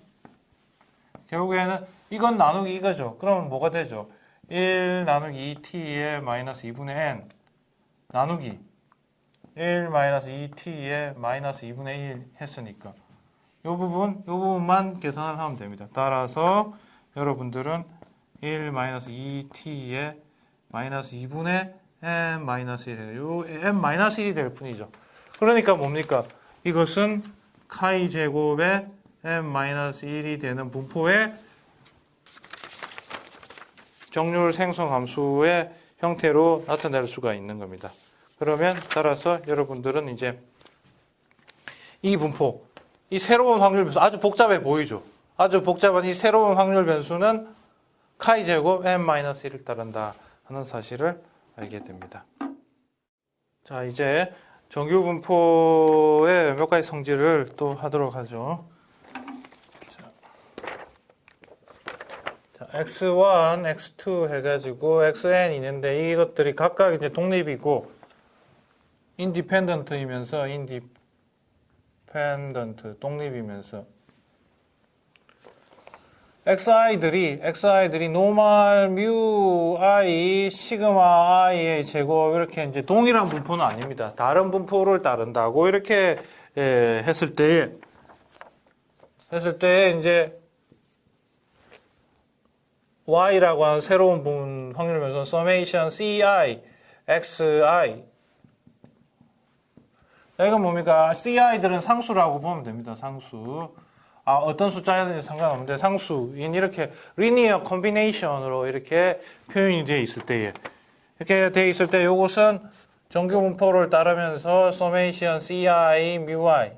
결국에는 이건 나누기 이거죠. 그러면 뭐가 되죠? 1 나누기 2t의 마이너스 2분의 n 나누기 1 마이너스 2t의 마이너스 2분의 1 했으니까 요 부분만 계산을 하면 됩니다. 따라서 여러분들은 1 마이너스 2t의 마이너스 2분의 n 마이너스 1이에요. 요 n 마이너스 1이 될 뿐이죠. 그러니까 뭡니까? 이것은 카이 제곱의 n 마이너스 1이 되는 분포의 정률 생성 함수의 형태로 나타낼 수가 있는 겁니다. 그러면 따라서 여러분들은 이제 이 분포, 이 새로운 확률 변수 아주 복잡해 보이죠? 아주 복잡한 이 새로운 확률 변수는 카이 제곱 n-1을 따른다 하는 사실을 알게 됩니다. 자, 이제 정규 분포의 몇 가지 성질을 또 하도록 하죠. 자, x1, x2 해가지고 xn 있는데 이것들이 각각 이제 독립이고 independent이면서 독립이면서 xi들이 노멀 뮤 i 시그마 i의 제곱 이렇게 이제 동일한 분포는 아닙니다. 다른 분포를 따른다고 이렇게 했을 때에 이제 y라고 하는 새로운 확률 변수는 summation ci xi. 이건 뭡니까? ci들은 상수라고 보면 됩니다. 상수. 어떤 숫자든지 상관없는데 상수인 이렇게 리니어 콤비네이션으로 이렇게 표현이 되어 있을 때에 이렇게 되어 있을 때 이것은 정규 분포를 따르면서 summation ci mu i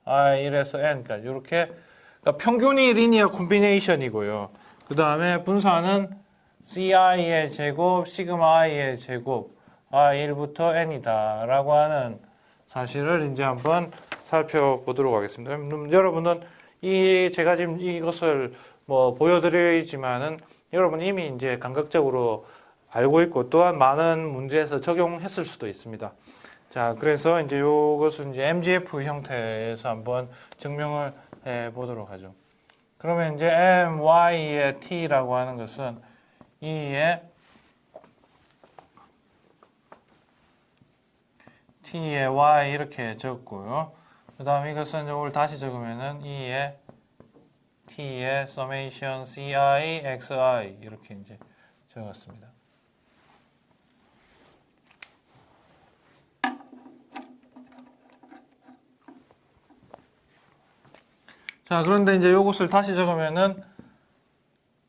i 1에서 n까지 이렇게 그러니까 평균이 리니어 콤비네이션이고요. 그 다음에 분산은 ci의 제곱 시그마 i의 제곱 i1부터 n이다 라고 하는 사실을 이제 한번 살펴보도록 하겠습니다. 여러분은 제가 지금 이것을 보여드리지만은 여러분 이미 이제 감각적으로 알고 있고 또한 많은 문제에서 적용했을 수도 있습니다. 자, 그래서 이제 이것은 이제 MGF 형태에서 한번 증명을 해 보도록 하죠. 그러면 이제 MY의 T라고 하는 것은 E의 T의 Y 이렇게 적고요. 그 다음 이것은 이걸 다시 적으면은 E의 T의 summation CI XI 이렇게 이제 적었습니다. 자, 그런데 이제 이것을 다시 적으면은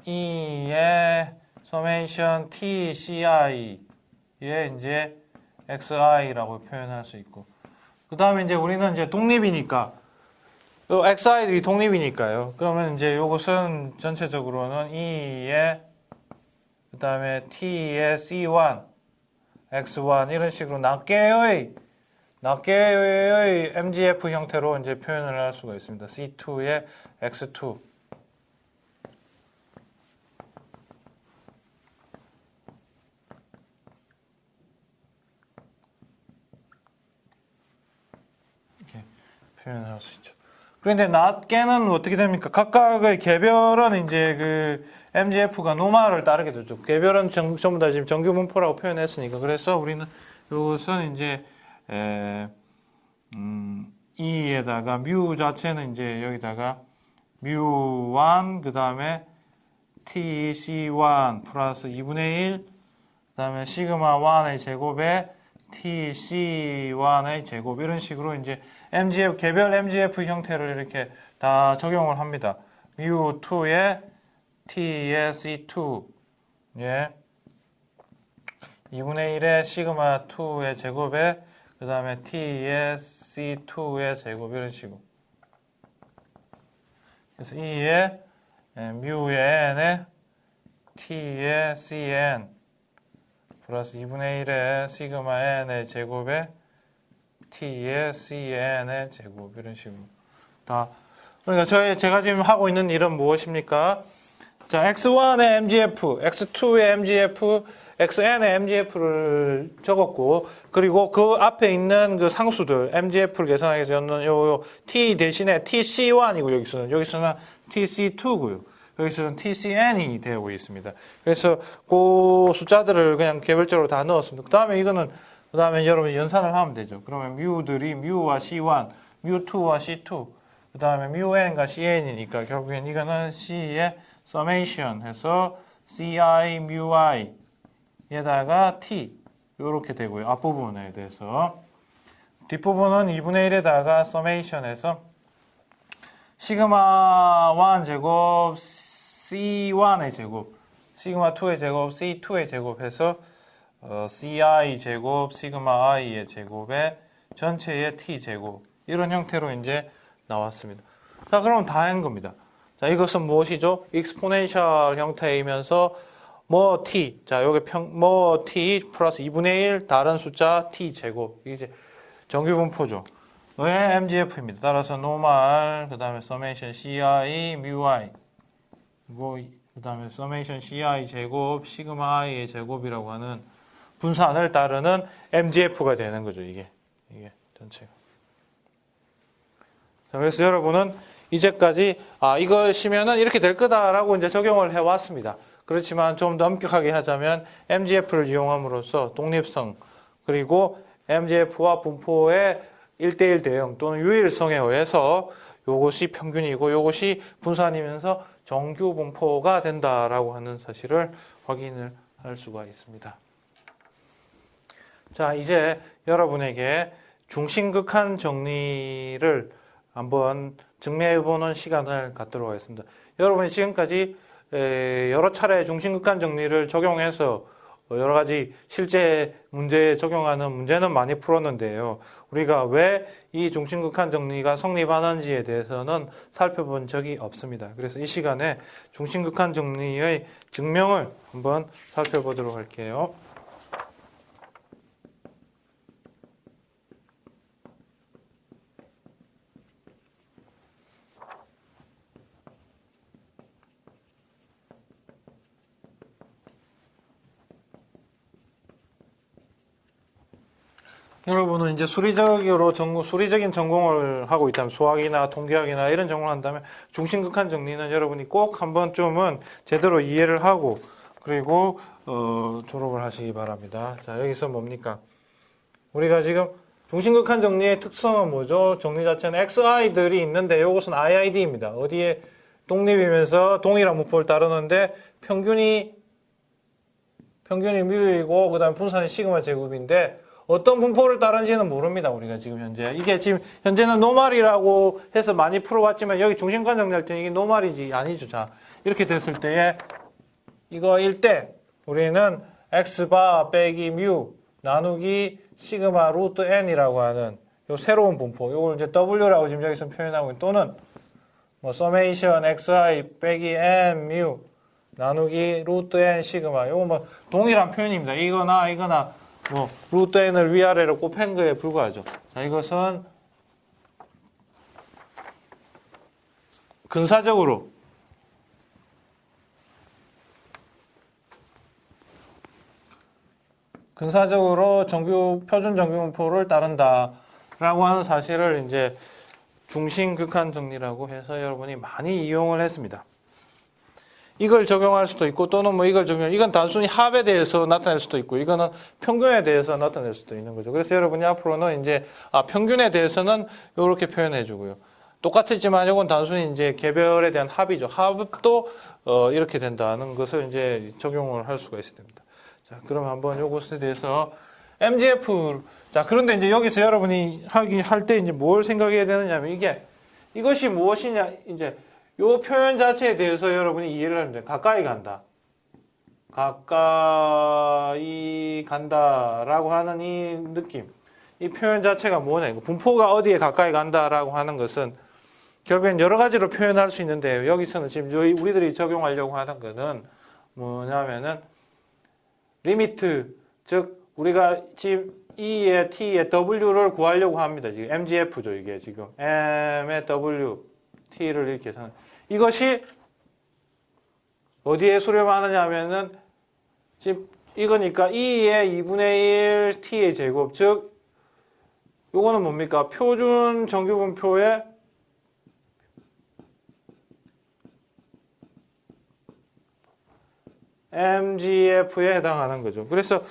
E의 summation TCI의 이제 XI라고 표현할 수 있고, 그 다음에 이제 우리는 이제 독립이니까, XI들이 독립이니까요. 그러면 이제 이것은 전체적으로는 E의, 그 다음에 T의 C1, X1 이런 식으로 낱개의 MGF 형태로 이제 표현을 할 수가 있습니다. C2의 X2. 이렇게 표현을 할 수 있죠. 그런데 낱개는 어떻게 됩니까? 각각의 개별은 이제 그 MGF가 노멀을 따르게 되죠. 개별은 전부 다 지금 정규 분포라고 표현했으니까. 그래서 우리는 이것은 이제 E에다가 뮤 자체는 이제 여기다가 뮤1 그 다음에 TC1 플러스 2분의 1 그 다음에 시그마 1의 제곱에 TC1의 제곱 이런 식으로 이제 MGF 개별 MGF 형태를 이렇게 다 적용을 합니다. 뮤2의 T의 C2 예 2분의 1의 시그마 2의 제곱에 그 다음에 T의 C2의 제곱 이런 식으로. 그래서 E의 뮤의 N에 T의 CN 플러스 2분의 1의 시그마 N의 제곱에 T의 CN의 제곱 이런 식으로. 다. 그러니까 제가 지금 하고 있는 일은 무엇입니까? 자, X1의 MGF, X2의 MGF, XN의 MGF를 적었고, 그리고 그 앞에 있는 그 상수들, MGF를 계산하기 위해서는 요 T 대신에 TC1이고, 여기서는 TC2고요. 여기서는 TCN이 되고 있습니다. 그래서 그 숫자들을 그냥 개별적으로 다 넣었습니다. 그 다음에 여러분 연산을 하면 되죠. 그러면 뮤들이 뮤와 C1, 뮤2와 C2, 그 다음에 뮤N과 CN이니까 결국엔 이거는 C의 summation 해서 CI, 뮤I 에다가 T 이렇게 되고요. 앞부분에 대해서 뒷부분은 2분의 1에다가 summation해서 시그마 1 제곱 C1의 제곱 시그마 2의 제곱 C2의 제곱 해서 CI 제곱 시그마 I의 제곱에 전체의 T 제곱 이런 형태로 이제 나왔습니다. 자, 그럼 다 한 겁니다. 자, 이것은 무엇이죠? 익스포넨셜 형태이면서 T. 자, 여기 T 플러스 2분의 1 다른 숫자 T 제곱. 이게 정규 분포죠. 의 MGF입니다. 따라서 노멀, 그 다음에 summation CI, 뮤I. 그 다음에 summation CI 제곱, 시그마 I의 제곱이라고 하는 분산을 따르는 MGF가 되는 거죠. 이게 전체가. 자, 그래서 여러분은 이제까지 이것이면은 이렇게 될 거다라고 이제 적용을 해왔습니다. 그렇지만 좀 더 엄격하게 하자면 MGF를 이용함으로써 독립성 그리고 MGF와 분포의 1대1 대응 또는 유일성에 의해서 이것이 평균이고 이것이 분산이면서 정규 분포가 된다라고 하는 사실을 확인을 할 수가 있습니다. 자, 이제 여러분에게 중심극한 정리를 한번 증명해보는 시간을 갖도록 하겠습니다. 여러분이 지금까지 여러 차례 중심극한 정리를 적용해서 여러 가지 실제 문제에 적용하는 문제는 많이 풀었는데요. 우리가 왜 이 중심극한 정리가 성립하는지에 대해서는 살펴본 적이 없습니다. 그래서 이 시간에 중심극한 정리의 증명을 한번 살펴보도록 할게요. 여러분은 이제 수리적인 전공을 하고 있다면 수학이나 통계학이나 이런 전공을 한다면 중심극한 정리는 여러분이 꼭 한 번쯤은 제대로 이해를 하고 그리고 졸업을 하시기 바랍니다. 자, 여기서 뭡니까? 우리가 지금 중심극한 정리의 특성은 뭐죠? 정리 자체는 xi들이 있는데 이것은 iid입니다. 어디에 독립이면서 동일한 분포를 따르는데 평균이 뮤이고 그다음에 분산이 시그마 제곱인데 어떤 분포를 따르는지는 모릅니다. 우리가 지금 현재. 이게 지금 현재는 노말이라고 해서 많이 풀어왔지만 여기 중심간 정리할 때는 이게 노말이지 아니죠. 자, 이렇게 됐을 때에 이거일 때 우리는 x바 빼기 뮤 나누기 시그마 루트 n이라고 하는 요 새로운 분포. 요걸 이제 w라고 지금 여기서 표현하고 있는 또는 뭐 서메이션 xi 빼기 n 뮤 나누기 루트 n 시그마. 요거 뭐 동일한 표현입니다. 이거나 뭐 루트 n을 위아래로 곱한 거에 불과하죠. 자, 이것은 근사적으로 표준 정규 분포를 따른다라고 하는 사실을 이제 중심극한 정리라고 해서 여러분이 많이 이용을 했습니다. 이걸 적용할 수도 있고 또는 뭐 이건 단순히 합에 대해서 나타낼 수도 있고 이거는 평균에 대해서 나타낼 수도 있는 거죠. 그래서 여러분이 앞으로는 이제 평균에 대해서는 이렇게 표현해 주고요. 똑같지만 이건 단순히 이제 개별에 대한 합이죠. 합도 이렇게 된다는 것을 이제 적용을 할 수가 있어야 됩니다. 자, 그럼 한번 이것에 대해서 MGF 자, 그런데 이제 여기서 여러분이 할 때 이제 뭘 생각해야 되느냐면 이것이 무엇이냐 이제 요 표현 자체에 대해서 여러분이 이해를 하면 돼요. 가까이 간다라고 하는 이 느낌. 이 표현 자체가 뭐냐. 분포가 어디에 가까이 간다라고 하는 것은 결국엔 여러 가지로 표현할 수 있는데 여기서는 지금 우리들이 적용하려고 하는 거는 뭐냐면은 리미트, 즉 우리가 지금 E의 T의 W를 구하려고 합니다. 지금 MGF죠. 이게 지금 M의 W, T를 이렇게 해서 이것이 어디에 수렴하느냐 하면은 지금 이거니까 E의 2분의 1 T의 제곱 즉 요거는 뭡니까? 표준 정규분표의 MGF에 해당하는 거죠. 그래서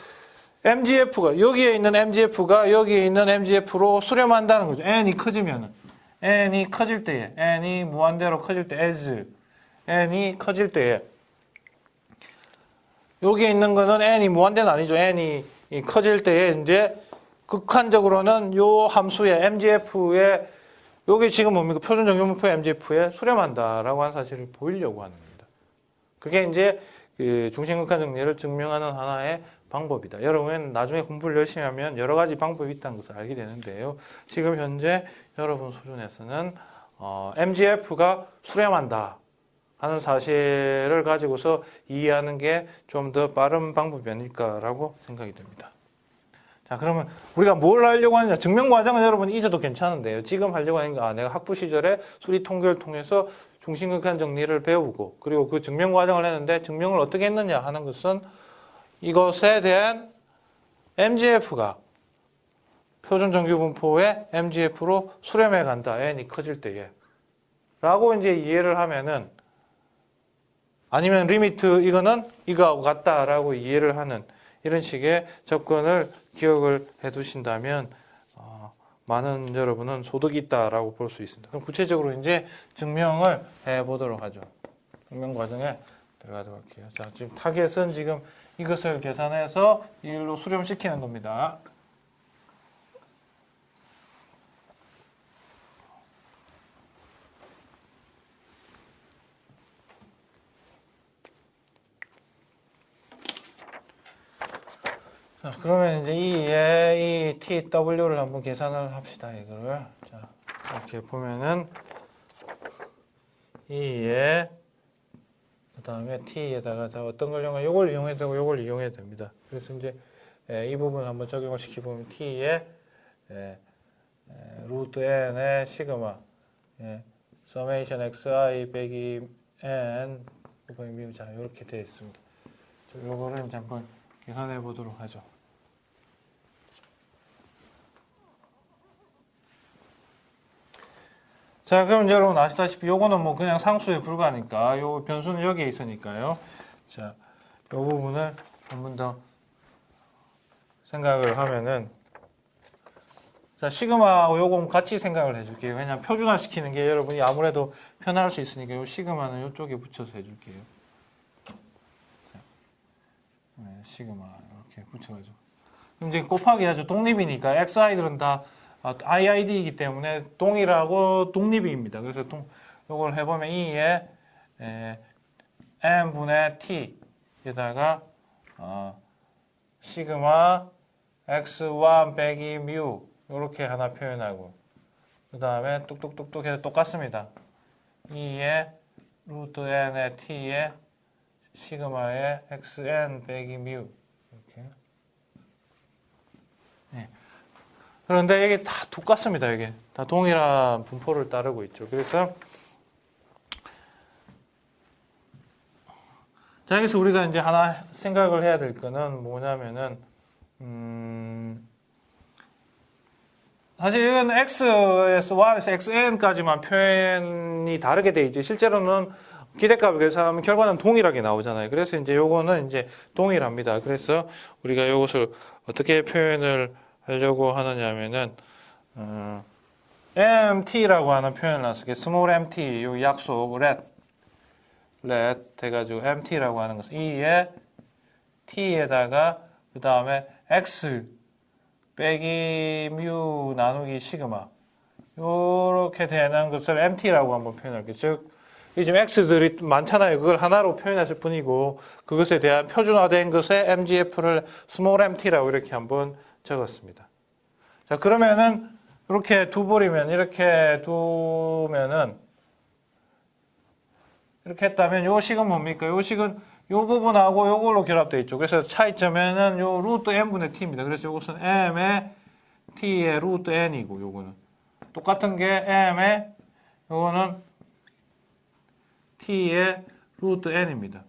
MGF가 여기에 있는 MGF로 수렴한다는 거죠. n이 커지면은 n이 커질 때에 n이 무한대로 커질 때 as n이 커질 때에 여기에 있는 거는 n이 무한대는 아니죠. n이 커질 때에 이제 극한적으로는 요 함수의 MGF에 여기 지금 뭡니까? 표준 정규분포의 MGF에 수렴한다라고 하는 사실을 보이려고 하는 겁니다. 그게 이제 그 중심극한 정리를 증명하는 하나의 방법이다. 여러분 나중에 공부를 열심히 하면 여러 가지 방법이 있다는 것을 알게 되는데요. 지금 현재 여러분 수준에서는 MGF가 수렴한다 하는 사실을 가지고서 이해하는 게 좀 더 빠른 방법이 아닐까라고 생각이 됩니다. 자, 그러면 우리가 뭘 하려고 하느냐. 증명 과정은 여러분 잊어도 괜찮은데요. 지금 하려고 하는 게 내가 학부 시절에 수리 통계를 통해서 중심극한 정리를 배우고 그리고 그 증명 과정을 했는데 증명을 어떻게 했느냐 하는 것은 이것에 대한 MGF가 표준 정규 분포의 MGF로 수렴해 간다. n이 커질 때에. 라고 이제 이해를 하면은, 아니면 리미트 이거는 이거하고 같다라고 이해를 하는 이런 식의 접근을 기억을 해 두신다면, 많은 여러분은 소득이 있다라고 볼 수 있습니다. 그럼 구체적으로 이제 증명을 해 보도록 하죠. 증명 과정에 들어가도록 할게요. 자, 지금 타겟은 지금 이것을 계산해서 일로 수렴시키는 겁니다. 자, 그러면 이제 이 TW를 한번 계산을 합시다. 이거를. 자, 이렇게 보면은 그 다음에 T에다가 자, 어떤 걸 이용해? 요걸 이용해도 되고 요걸 이용해도 됩니다. 그래서 이제 이 부분을 한번 적용을 시켜보면 T에 루트 n의 시그마 서메이션 xi 빼기 n 곱하기 뮤. 자, 이렇게 되어 있습니다. 요거를 이제 한번 계산해 보도록 하죠. 자, 그럼 이제 여러분 아시다시피 요거는 뭐 그냥 상수에 불과하니까 요 변수는 여기에 있으니까요. 자, 요 부분을 한 번 더 생각을 하면은, 자, 시그마하고 요건 같이 생각을 해줄게요. 왜냐면 표준화 시키는 게 여러분이 아무래도 편할 수 있으니까 요 시그마는 요쪽에 붙여서 해줄게요. 자, 시그마 이렇게 붙여가지고. 그럼 이제 곱하기 하죠. 독립이니까 xi들은 다 IID이기 때문에 동일하고 독립입니다. 그래서 요걸 해보면 E에 n분의 t에다가 시그마 x1 빼기 뮤 이렇게 하나 표현하고, 그 다음에 뚝뚝뚝뚝 해서 똑같습니다. E에 루트 n의 t에 시그마의 xn 빼기 뮤 이렇게. 네. 그런데 이게 다 똑같습니다. 이게 다 동일한 분포를 따르고 있죠. 그래서 자, 여기서 우리가 이제 하나 생각을 해야 될 거는 뭐냐면은 사실 이건 x에서 y에서 xn까지만 표현이 다르게 돼 있지, 실제로는 기대값을 계산하면 결과는 동일하게 나오잖아요. 그래서 이제 요거는 이제 동일합니다. 그래서 우리가 이것을 어떻게 표현을 하려고 하느냐면은 MT라고 하는 표현을 놨을게요. 스몰 MT, 요 약속 let 해가지고 MT라고 하는 것은 E에 T에다가 그 다음에 X 빼기 뮤 나누기 시그마 요렇게 되는 것을 MT라고 한번 표현할게요. 즉, 이 지금 X들이 많잖아요. 그걸 하나로 표현하실 뿐이고, 그것에 대한 표준화된 것에 MGF를 스몰 MT라고 이렇게 한번 적었습니다. 자, 그러면은 이렇게 두버리면, 이렇게 두면은, 이렇게 했다면 요 식은 뭡니까? 요 식은 요 부분하고 요걸로 결합되어 있죠. 그래서 차이점에는 요 루트 n분의 t입니다. 그래서 요것은 m의 t의 루트 n이고, 요거는 똑같은 게 m의 요거는 t의 루트 n입니다.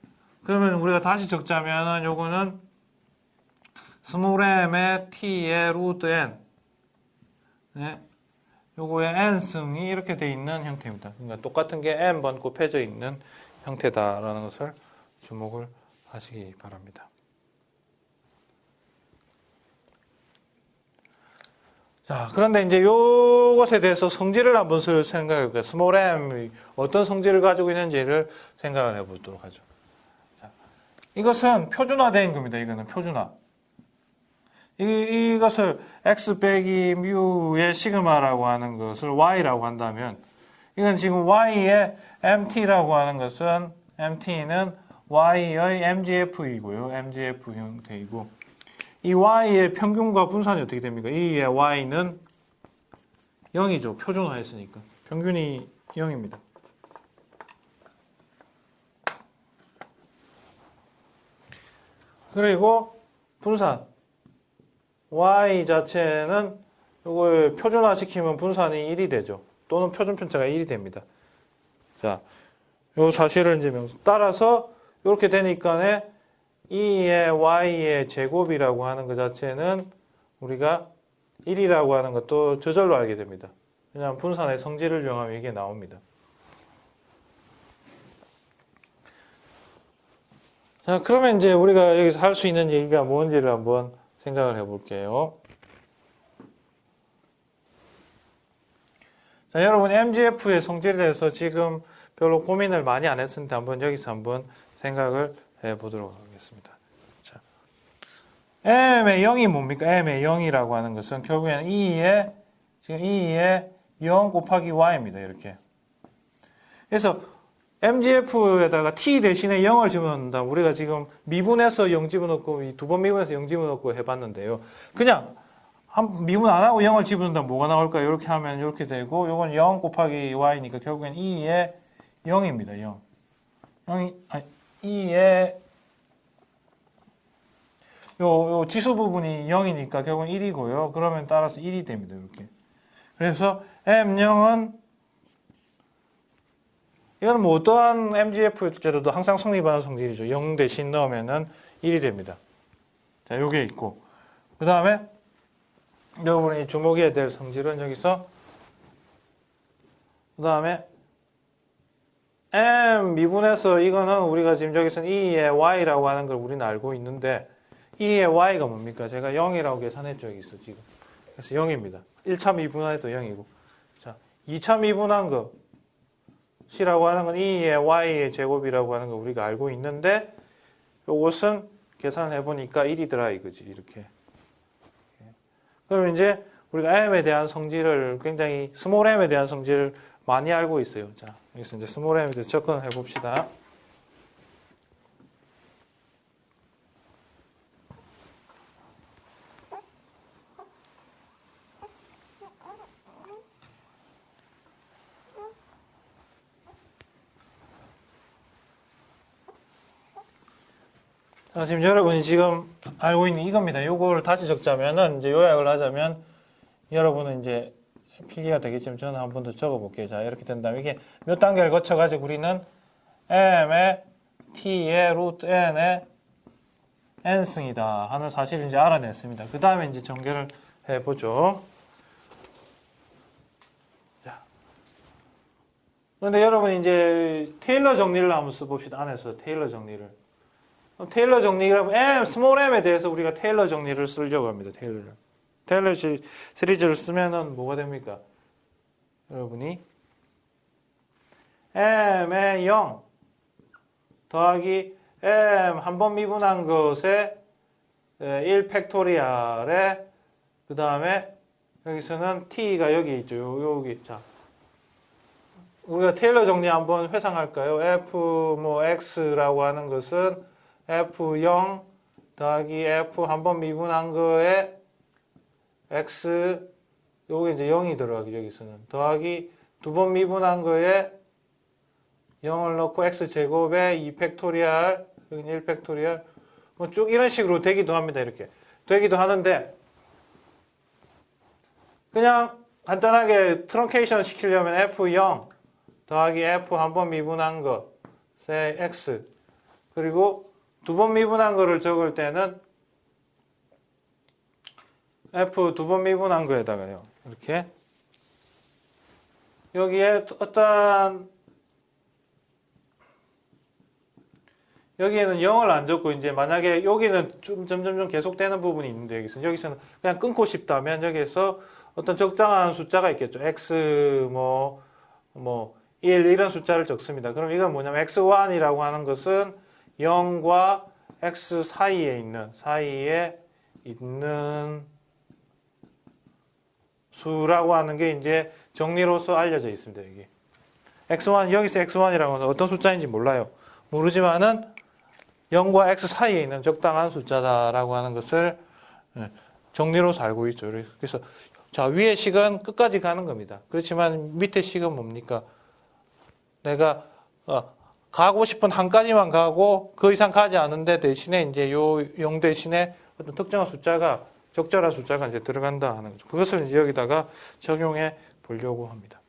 그러면 우리가 다시 적자면은 요거는 스몰 m의 t의 루트 n, 네, 요거의 n승이 이렇게 돼 있는 형태입니다. 그러니까 똑같은 게 n번 곱해져 있는 형태다라는 것을 주목을 하시기 바랍니다. 자, 그런데 이제 요것에 대해서 성질을 한번 생각해 볼게요. 스몰 m이 어떤 성질을 가지고 있는지를 생각을 해 보도록 하죠. 자, 이것은 표준화된 겁니다. 이거는 표준화. 이것을 x 빼기 뮤의 시그마라고 하는 것을 y라고 한다면, 이건 지금 y의 mt라고 하는 것은, mt는 y의 mgf이고요. mgf 형태이고, 이 y의 평균과 분산이 어떻게 됩니까? 이의 y는 0이죠. 표준화했으니까. 평균이 0입니다. 그리고 분산. y 자체는 이걸 표준화시키면 분산이 1이 되죠. 또는 표준 편차가 1이 됩니다. 자, 요 사실을 이제 따라서 이렇게 되니까 2의 y의 제곱이라고 하는 것 자체는 우리가 1이라고 하는 것도 저절로 알게 됩니다. 왜냐하면 분산의 성질을 이용하면 이게 나옵니다. 자, 그러면 이제 우리가 여기서 할 수 있는 얘기가 뭔지를 한번 생각을 해볼게요. 자, 여러분 MGF의 성질에 대해서 지금 별로 고민을 많이 안 했으니까 여기서 한번 생각을 해보도록 하겠습니다. 자, M의 0이 뭡니까? M의 0이라고 하는 것은 결국에는 2의 0 곱하기 Y입니다. 이렇게. 그래서 MGF에다가 T 대신에 0을 집어넣는다. 우리가 지금 미분해서 0 집어넣고, 두 번 미분해서 0 집어넣고 해봤는데요. 그냥 미분 안 하고 0을 집어넣는다 뭐가 나올까요? 이렇게 하면 이렇게 되고, 요건 0 곱하기 Y니까 결국엔 2의 0입니다. 0. 2의 요 지수 부분이 0이니까 결국은 1이고요. 그러면 따라서 1이 됩니다. 이렇게. 그래서 M0은 이거는 뭐 어떠한 MGF일지라도 항상 성립하는 성질이죠. 0 대신 넣으면은 1이 됩니다. 자, 요게 있고. 그 다음에 여러분이 주목해야 될 성질은 여기서 그 다음에 M 미분해서 이거는 우리가 지금 여기서는 2의 Y라고 하는 걸 우리는 알고 있는데 2의 Y가 뭡니까? 제가 0이라고 계산했죠. 여기서 지금. 그래서 0입니다. 1차 미분해도 0이고. 자, 2차 미분한 거 C라고 하는 건 2의 Y의 제곱이라고 하는 거 우리가 알고 있는데 이것은 계산을 해보니까 1이더라 이거지. 이렇게. 그럼 이제 우리가 M에 대한 성질을 굉장히 스몰 M에 대한 성질을 많이 알고 있어요. 자, 여기서 이제 스몰 M에 대해서 접근을 해봅시다. 자, 지금 여러분이 지금 알고 있는 이겁니다. 요거를 다시 적자면은, 이제 요약을 하자면, 여러분은 이제 필기가 되겠지만 저는 한 번 더 적어볼게요. 자, 이렇게 된다면 이게 몇 단계를 거쳐가지고 우리는 M의 T의 루트 N의 N승이다 하는 사실을 이제 알아냈습니다. 그 다음에 이제 전개를 해보죠. 자. 그런데 여러분이 이제 테일러 정리를 한번 써봅시다. 안에서 테일러 정리를. 테일러 정리라면 M, 스몰 m에 대해서 우리가 테일러 정리를 쓰려고 합니다. 테일러 시리즈를 쓰면은 뭐가 됩니까? 여러분이 M의 0 더하기 M 한 번 미분한 것에 1 팩토리얼에 그 다음에 여기서는 T가 여기 있죠. 여기. 자. 우리가 테일러 정리 한번 회상할까요? F 뭐 X라고 하는 것은 F0 더하기 F 한 번 미분한 거에 X 요게 이제 0이 들어가기 여기서는 더하기 두 번 미분한 거에 0을 넣고 X 제곱에 2 팩토리얼 여기 1 팩토리얼 뭐 쭉 이런 식으로 되기도 합니다. 이렇게 되기도 하는데 그냥 간단하게 트렁케이션 시키려면 F0 더하기 F 한 번 미분한 거 say X 그리고 두 번 미분한 거를 적을 때는 F 두 번 미분한 거에다가요. 이렇게 여기에 어떠한 여기에는 0을 안 적고 이제 만약에 여기는 좀 점점 계속되는 부분이 있는데 여기서는 그냥 끊고 싶다면 여기에서 어떤 적당한 숫자가 있겠죠. X 뭐 1 이런 숫자를 적습니다. 그럼 이건 뭐냐면 X1이라고 하는 것은 0과 X 사이에 있는 수라고 하는 게 이제 정리로서 알려져 있습니다. 여기 X1 여기서 X1이라고 하는 어떤 숫자인지 몰라요. 모르지만은 0과 X 사이에 있는 적당한 숫자다라고 하는 것을 정리로서 알고 있죠. 그래서 자 위의 식은 끝까지 가는 겁니다. 그렇지만 밑에 식은 뭡니까? 내가 가고 싶은 한 가지만 가고 그 이상 가지 않은데 대신에 이제 요 0 대신에 어떤 특정한 숫자가 적절한 숫자가 이제 들어간다 하는 거죠. 그것을 이제 여기다가 적용해 보려고 합니다.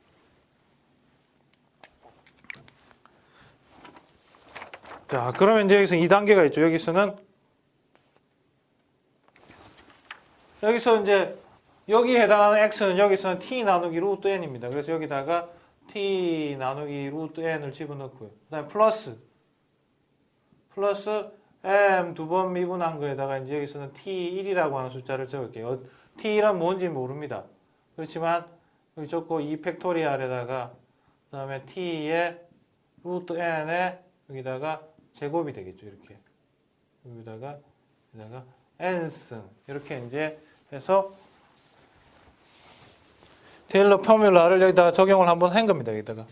자, 그러면 이제 여기서 2단계가 있죠. 여기서는 여기서 이제 여기에 해당하는 x는 여기서는 t 나누기 루트 n입니다. 그래서 여기다가 t 나누기 루트 n을 집어넣고요. 그다음에 플러스 m 두 번 미분한 거에다가 이제 여기서는 t1이라고 하는 숫자를 적을게요. t1은 뭔지 모릅니다. 그렇지만 여기 적고 2팩토리얼에다가 그다음에 t의 루트 n에 여기다가 제곱이 되겠죠. 이렇게 여기다가 n승 이렇게 이제 해서 테일러 포뮬러를 여기다가 적용을 한번 한 겁니다. 여기다가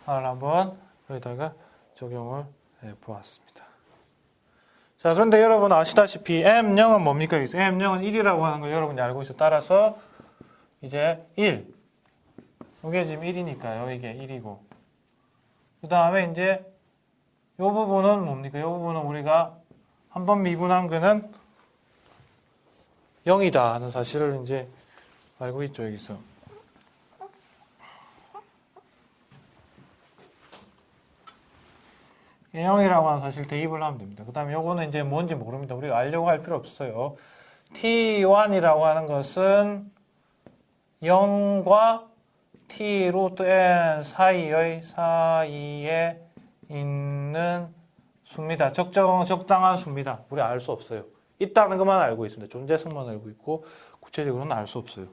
를 한번 여기다가 적용을 해 보았습니다. 자, 그런데 여러분 아시다시피 M0은 뭡니까? 여기서 M0은 1이라고 하는 걸 여러분이 알고 있어. 따라서 이제 1. 이게 지금 1이니까요. 이게 1이고. 그 다음에 이제 이 부분은 뭡니까? 이 부분은 우리가 한번 미분한 거는 0이다 하는 사실을 이제 알고 있죠. 여기서. A형이라고 하는 사실 대입을 하면 됩니다. 그 다음에 요거는 이제 뭔지 모릅니다. 우리가 알려고 할 필요 없어요. T1이라고 하는 것은 0과 T 루트 N 사이에 있는 수입니다. 적당한 수입니다. 우리 알 수 없어요. 있다는 것만 알고 있습니다. 존재성만 알고 있고 구체적으로는 알 수 없어요.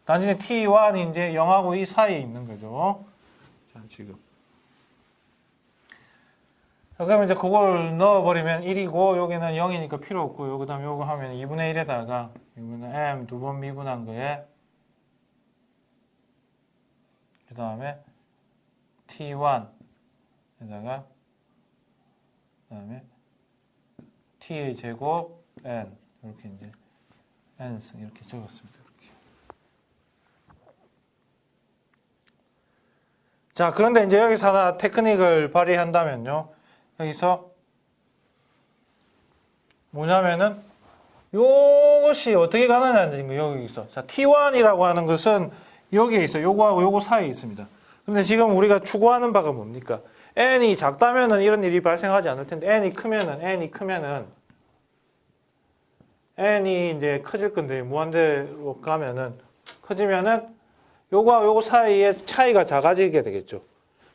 단지 T1이 이제 0하고 이 사이에 있는 거죠. 자, 지금. 그러면 이제 그걸 넣어버리면 1이고, 여기는 0이니까 필요 없고요. 그 다음에 요거 하면 2분의 1에다가, 이거는 m 두 번 미분한 거에, 그 다음에 t1에다가, 그 다음에 t의 제곱 n, 이렇게 이제 n승 이렇게 적었습니다. 이렇게. 자, 그런데 이제 여기서 하나 테크닉을 발휘한다면요. 여기서 뭐냐면은 요것이 어떻게 가느냐는 거예요. 여기서. 자, T1이라고 하는 것은 여기에 있어요. 요거하고 요거 사이에 있습니다. 근데 지금 우리가 추구하는 바가 뭡니까? n이 작다면은 이런 일이 발생하지 않을 텐데 n이 크면은 n이 이제 커질 건데 무한대로 가면은 커지면은 요거하고 요거 사이에 차이가 작아지게 되겠죠.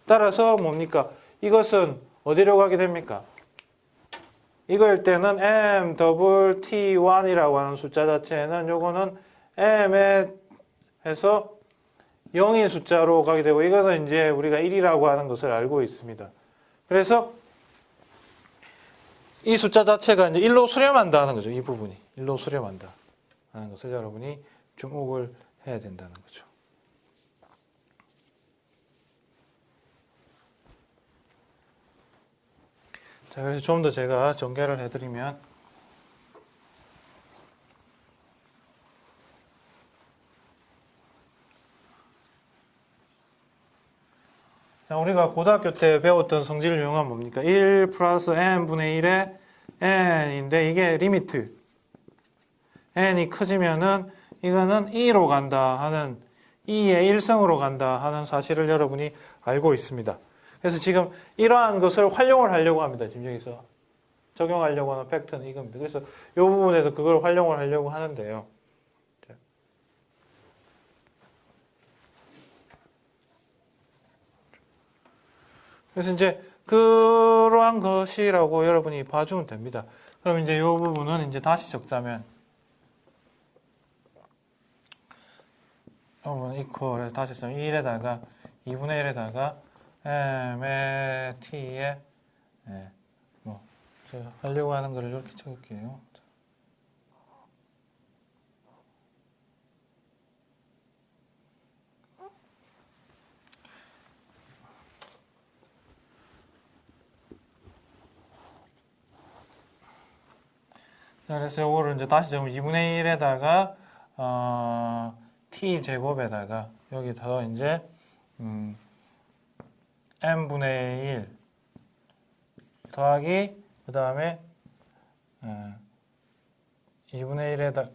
따라서 뭡니까? 이것은 어디로 가게 됩니까? 이거일 때는 m 더블 t1이라고 하는 숫자 자체는 요거는 m에 해서 0인 숫자로 가게 되고 이것은 이제 우리가 1이라고 하는 것을 알고 있습니다. 그래서 이 숫자 자체가 이제 1로 수렴한다 하는 거죠. 이 부분이 1로 수렴한다 하는 것을 여러분이 주목을 해야 된다는 거죠. 자, 그래서 좀 더 제가 전개를 해드리면, 자, 우리가 고등학교 때 배웠던 성질 유형은 뭡니까? 1 플러스 n분의 1의 n인데, 이게 리미트. n이 커지면은, 이거는 2로 간다 하는, 2의 1승으로 간다 하는 사실을 여러분이 알고 있습니다. 그래서 지금 이러한 것을 활용을 하려고 합니다. 지금 여기서 적용하려고 하는 팩트는 이겁니다. 그래서 이 부분에서 그걸 활용을 하려고 하는데요. 그래서 이제 그러한 것이라고 여러분이 봐주면 됩니다. 그럼 이제 이 부분은 이제 다시 적자면 이 부분 이퀄해서 다시 쓰면 1에다가 2분의 1에다가 m의 t에 뭐 제가 하려고 하는 거를 이렇게 적을게요. 자, 그래서 이거를 이제 다시 적으면 2분의 1에다가 t 제곱에다가 여기 더 이제 n분의 1 더하기 그 다음에 2분의 1에다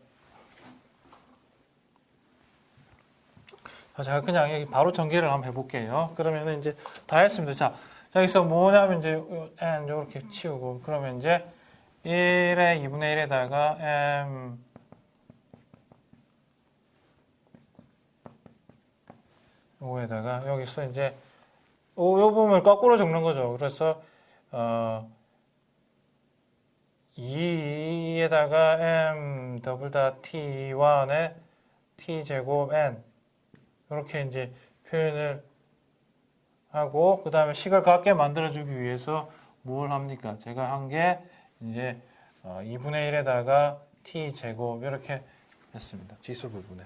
제가 그냥 여기 바로 전개를 한번 해볼게요. 그러면은 이제 다 했습니다. 자, 자, 여기서 뭐냐면 이제 n 이렇게 치우고 그러면 이제 1의 2분의 1에다가 m 요거에다가 여기서 이제 요 부분을 거꾸로 적는 거죠. 그래서 2에다가 m 더블 다 t1에 t 제곱 n 이렇게 이제 표현을 하고 그 다음에 식을 같게 만들어주기 위해서 뭘 합니까? 제가 한 게 이제 2분의 1에다가 t 제곱 이렇게 했습니다. 지수 부분에.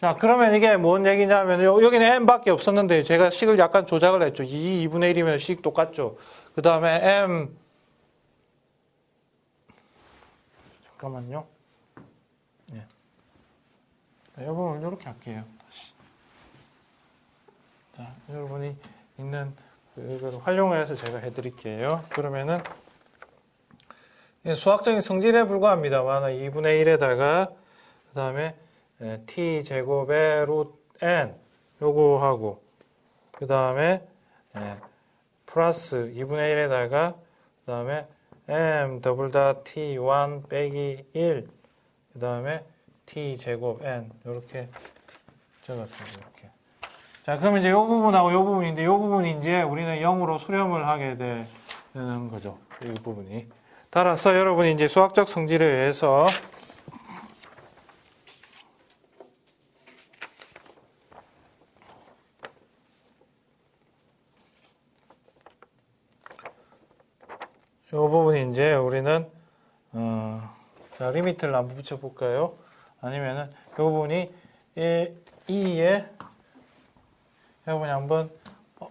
자, 그러면 이게 뭔 얘기냐면 여기는 n밖에 없었는데 제가 식을 약간 조작을 했죠. 2분의 1이면 식 똑같죠. 그 다음에 m 잠깐만요. 네. 이 부분을 이렇게 할게요. 다시. 자, 여러분이 있는 이걸 활용을 해서 제가 해드릴게요. 그러면은 수학적인 성질에 불과합니다만 2분의 1에다가 그 다음에 t 제곱의 루트 n 요거 하고 그 다음에 플러스 2분의 1에다가 그 다음에 m 더블 다 t1 빼기 1 그 다음에 t 제곱 n 이렇게 적었습니다. 이렇게. 자, 그럼 이제 이 부분하고 이 부분인데 이 부분이 이제 우리는 0으로 수렴을 하게 되는 거죠. 이 부분이. 따라서 여러분이 이제 수학적 성질에 의해서 이 부분이 이제 우리는 자, 리미트를 한번 붙여볼까요? 아니면은 이 부분이 2에 여러분이 한번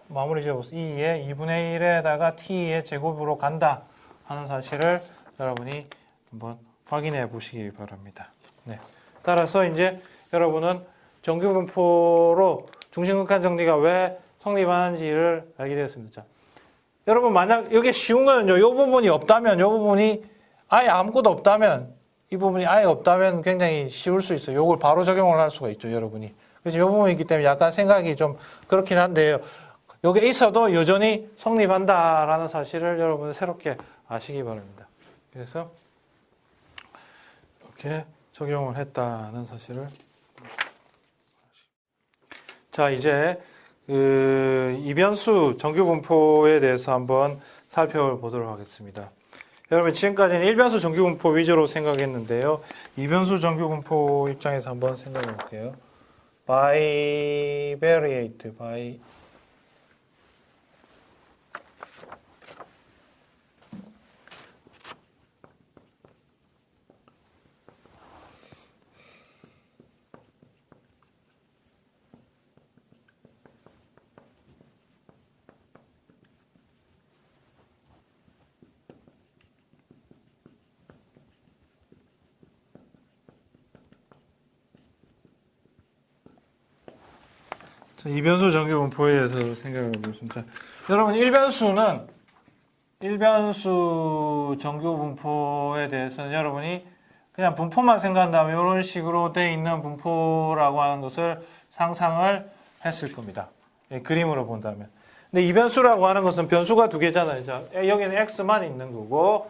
마무리 지어보세요. 2에 2분의 1에다가 t의 제곱으로 간다 하는 사실을 여러분이 한번 확인해 보시기 바랍니다. 네. 따라서 이제 여러분은 정규분포로 중심극한 정리가 왜 성립하는지를 알게 되었습니다. 자, 여러분 만약 이게 쉬운 거는요. 이 부분이 없다면, 이 부분이 아예 아무것도 없다면, 이 부분이 아예 없다면 굉장히 쉬울 수 있어요. 이걸 바로 적용을 할 수가 있죠, 여러분이. 그래서 이 부분이 있기 때문에 약간 생각이 좀 그렇긴 한데요. 여기 있어도 여전히 성립한다라는 사실을 여러분 새롭게 아시기 바랍니다. 그래서 이렇게 적용을 했다는 사실을. 자, 이제 이변수 정규분포에 대해서 한번 살펴보도록 하겠습니다. 여러분 지금까지는 일변수 정규분포 위주로 생각했는데요. 이변수 정규분포 입장에서 한번 생각해 볼게요. Bivariate, 이변수 정규분포에 대해서 생각해 보겠습니다. 여러분, 일변수 정규분포에 대해서는 여러분이 그냥 분포만 생각한다면 이런 식으로 되어 있는 분포라고 하는 것을 상상을 했을 겁니다. 예, 그림으로 본다면. 근데 이변수라고 하는 것은 변수가 두 개잖아요. 자, 여기는 x만 있는 거고,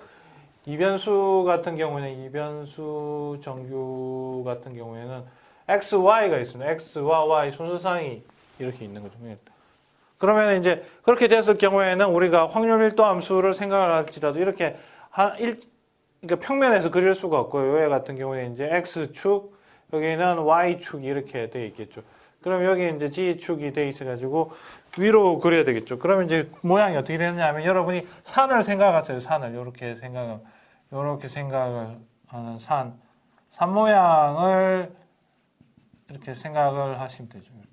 이변수 같은 경우에는, 이변수 정규 같은 경우에는 x, y가 있습니다. x와 y 순서상이 이렇게 있는 거죠. 그러면 이제 그렇게 됐을 경우에는 우리가 확률 밀도 함수를 생각을 할지라도 이렇게 그러니까 평면에서 그릴 수가 없고요. 요 같은 경우에 이제 x축, 여기는 y축 이렇게 되어 있겠죠. 그럼 여기 이제 g축이 되어 있어가지고 위로 그려야 되겠죠. 그러면 이제 모양이 어떻게 되느냐면 여러분이 산을 생각하세요. 산을 이렇게 생각을 하는 산 모양을 이렇게 생각을 하시면 되죠. 이렇게.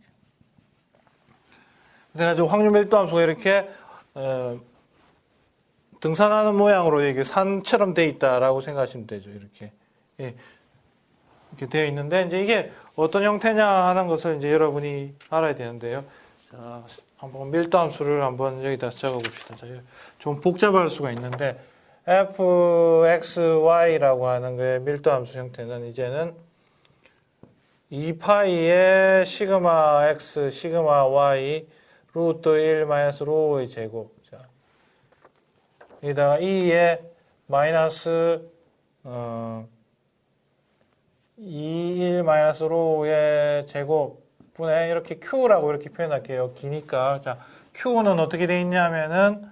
그래가지고 확률 밀도 함수가 이렇게 등산하는 모양으로 이게 산처럼 되어 있다라고 생각하시면 되죠. 이렇게. 예. 이렇게 되어 있는데, 이제 이게 어떤 형태냐 하는 것을 이제 여러분이 알아야 되는데요. 자, 한번 밀도 함수를 한번 여기다 적어 봅시다. 좀 복잡할 수가 있는데, fxy라고 하는 거의 밀도 함수 형태는 이제는 2파이의 시그마 x, 시그마 y, 루트 1 마이너스 로의 제곱. 자, 여기다가 2의 마이너스 2, 1 마이너스 로의 제곱 분에 이렇게 q라고 이렇게 표현할게요. 기니까. 자, q는 어떻게 돼 있냐면은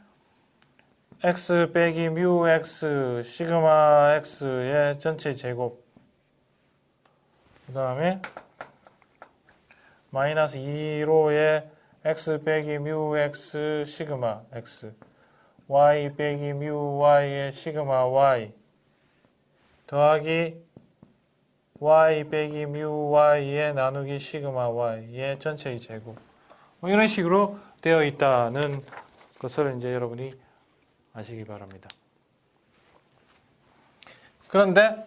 x 빼기 뮤 x 시그마 x의 전체 제곱. 그 다음에 마이너스 2로의 x 빼기 뮤 x 시그마 x y 빼기 뮤 y의 시그마 y 더하기 y 빼기 뮤 y의 나누기 시그마 y의 전체의 제곱. 뭐 이런 식으로 되어 있다는 것을 이제 여러분이 아시기 바랍니다. 그런데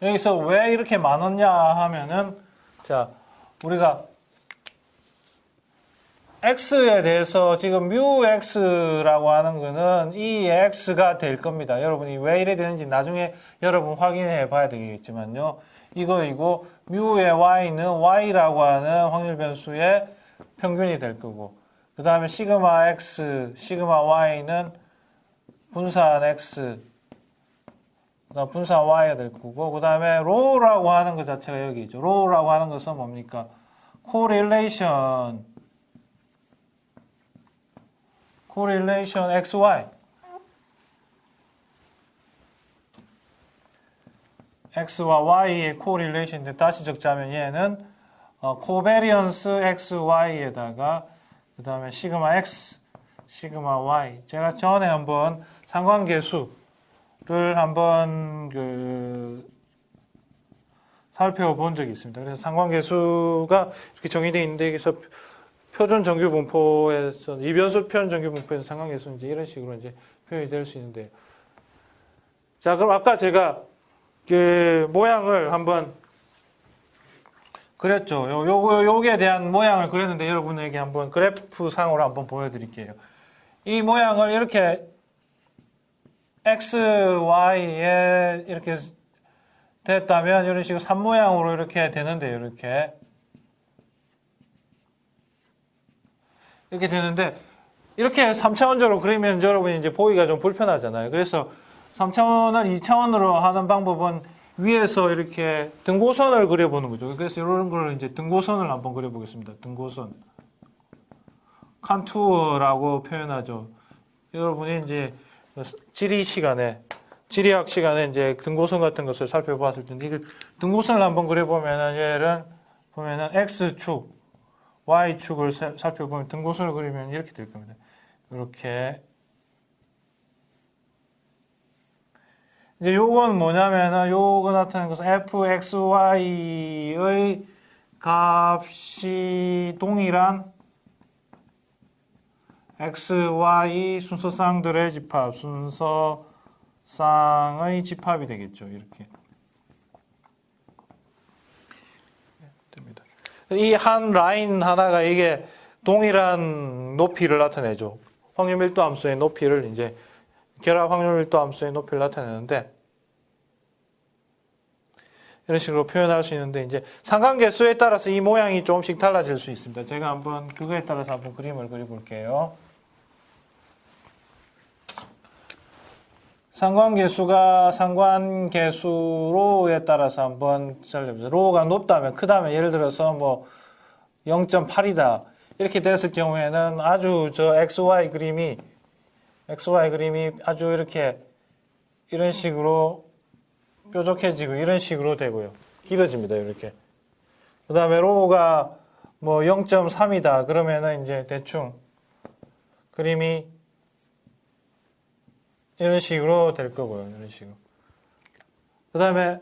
여기서 왜 이렇게 많았냐 하면은, 자, 우리가 x에 대해서 지금 뮤 x라고 하는 거는 이 x가 될 겁니다. 여러분이 왜 이래 되는지 나중에 여러분 확인해 봐야 되겠지만요. 이거이고 뮤의 y는 y라고 하는 확률 변수의 평균이 될 거고, 그 다음에 시그마 x, 시그마 y는 분산 x, 그다음 분산 y가 될 거고, 그 다음에 로우라고 하는 것 자체가 여기 있죠. 로우라고 하는 것은 뭡니까? correlation xy. x와 y의 correlation인데 다시 적자면 얘는 covariance xy에다가 그 다음에 시그마 x, 시그마 y. 제가 전에 한번 상관계수를 한번 살펴본 적이 있습니다. 그래서 상관계수가 이렇게 정의되어 있는데 여기서 표준 정규 분포에서 이변수 표준 정규 분포에서 상관계수는 이제 이런 식으로 이제 표현이 될 수 있는데요. 자, 그럼 아까 제가 그 모양을 한번 그랬죠. 요게 대한 모양을 그렸는데 여러분에게 한번 그래프 상으로 한번 보여드릴게요. 이 모양을 이렇게 x, y에 이렇게 됐다면 이런 식으로 3모양으로 이렇게 되는데요. 이렇게 되는데 이렇게 3차원적으로 그리면 여러분이 이제 보기가 좀 불편하잖아요. 그래서 3차원을 2차원으로 하는 방법은 위에서 이렇게 등고선을 그려보는 거죠. 그래서 이런 걸 이제 등고선을 한번 그려보겠습니다. 등고선. 칸투어라고 표현하죠. 여러분이 이제 지리학 시간에 이제 등고선 같은 것을 살펴봤을 텐데, 이거 등고선을 한번 그려보면은 얘를 보면은 X축, Y축을 살펴보면 등고선을 그리면 이렇게 될 겁니다. 이렇게. 이제 요건 뭐냐면은 요거 나타내는 것은 fxy의 값이 동일한 xy 순서쌍들의 집합, 순서쌍의 집합이 되겠죠. 이렇게 됩니다. 이 한 라인 하나가 이게 동일한 높이를 나타내죠. 확률 밀도 함수의 높이를 이제 결합 확률 밀도 함수의 높이를 나타내는데, 이런 식으로 표현할 수 있는데, 이제 상관계수에 따라서 이 모양이 조금씩 달라질 수 있습니다. 제가 한번 그거에 따라서 한번 그림을 그려볼게요. 상관계수가 상관계수로에 따라서 한번 잘려보세요. 로가 높다면, 크다면, 예를 들어서 뭐 0.8이다 이렇게 됐을 경우에는 아주 저 XY 그림이 아주 이렇게 이런 식으로 뾰족해지고 이런 식으로 되고요. 길어집니다. 이렇게. 그 다음에 로우가 뭐 0.3이다 그러면은 이제 대충 그림이 이런 식으로 될 거고요. 이런 식으로. 그 다음에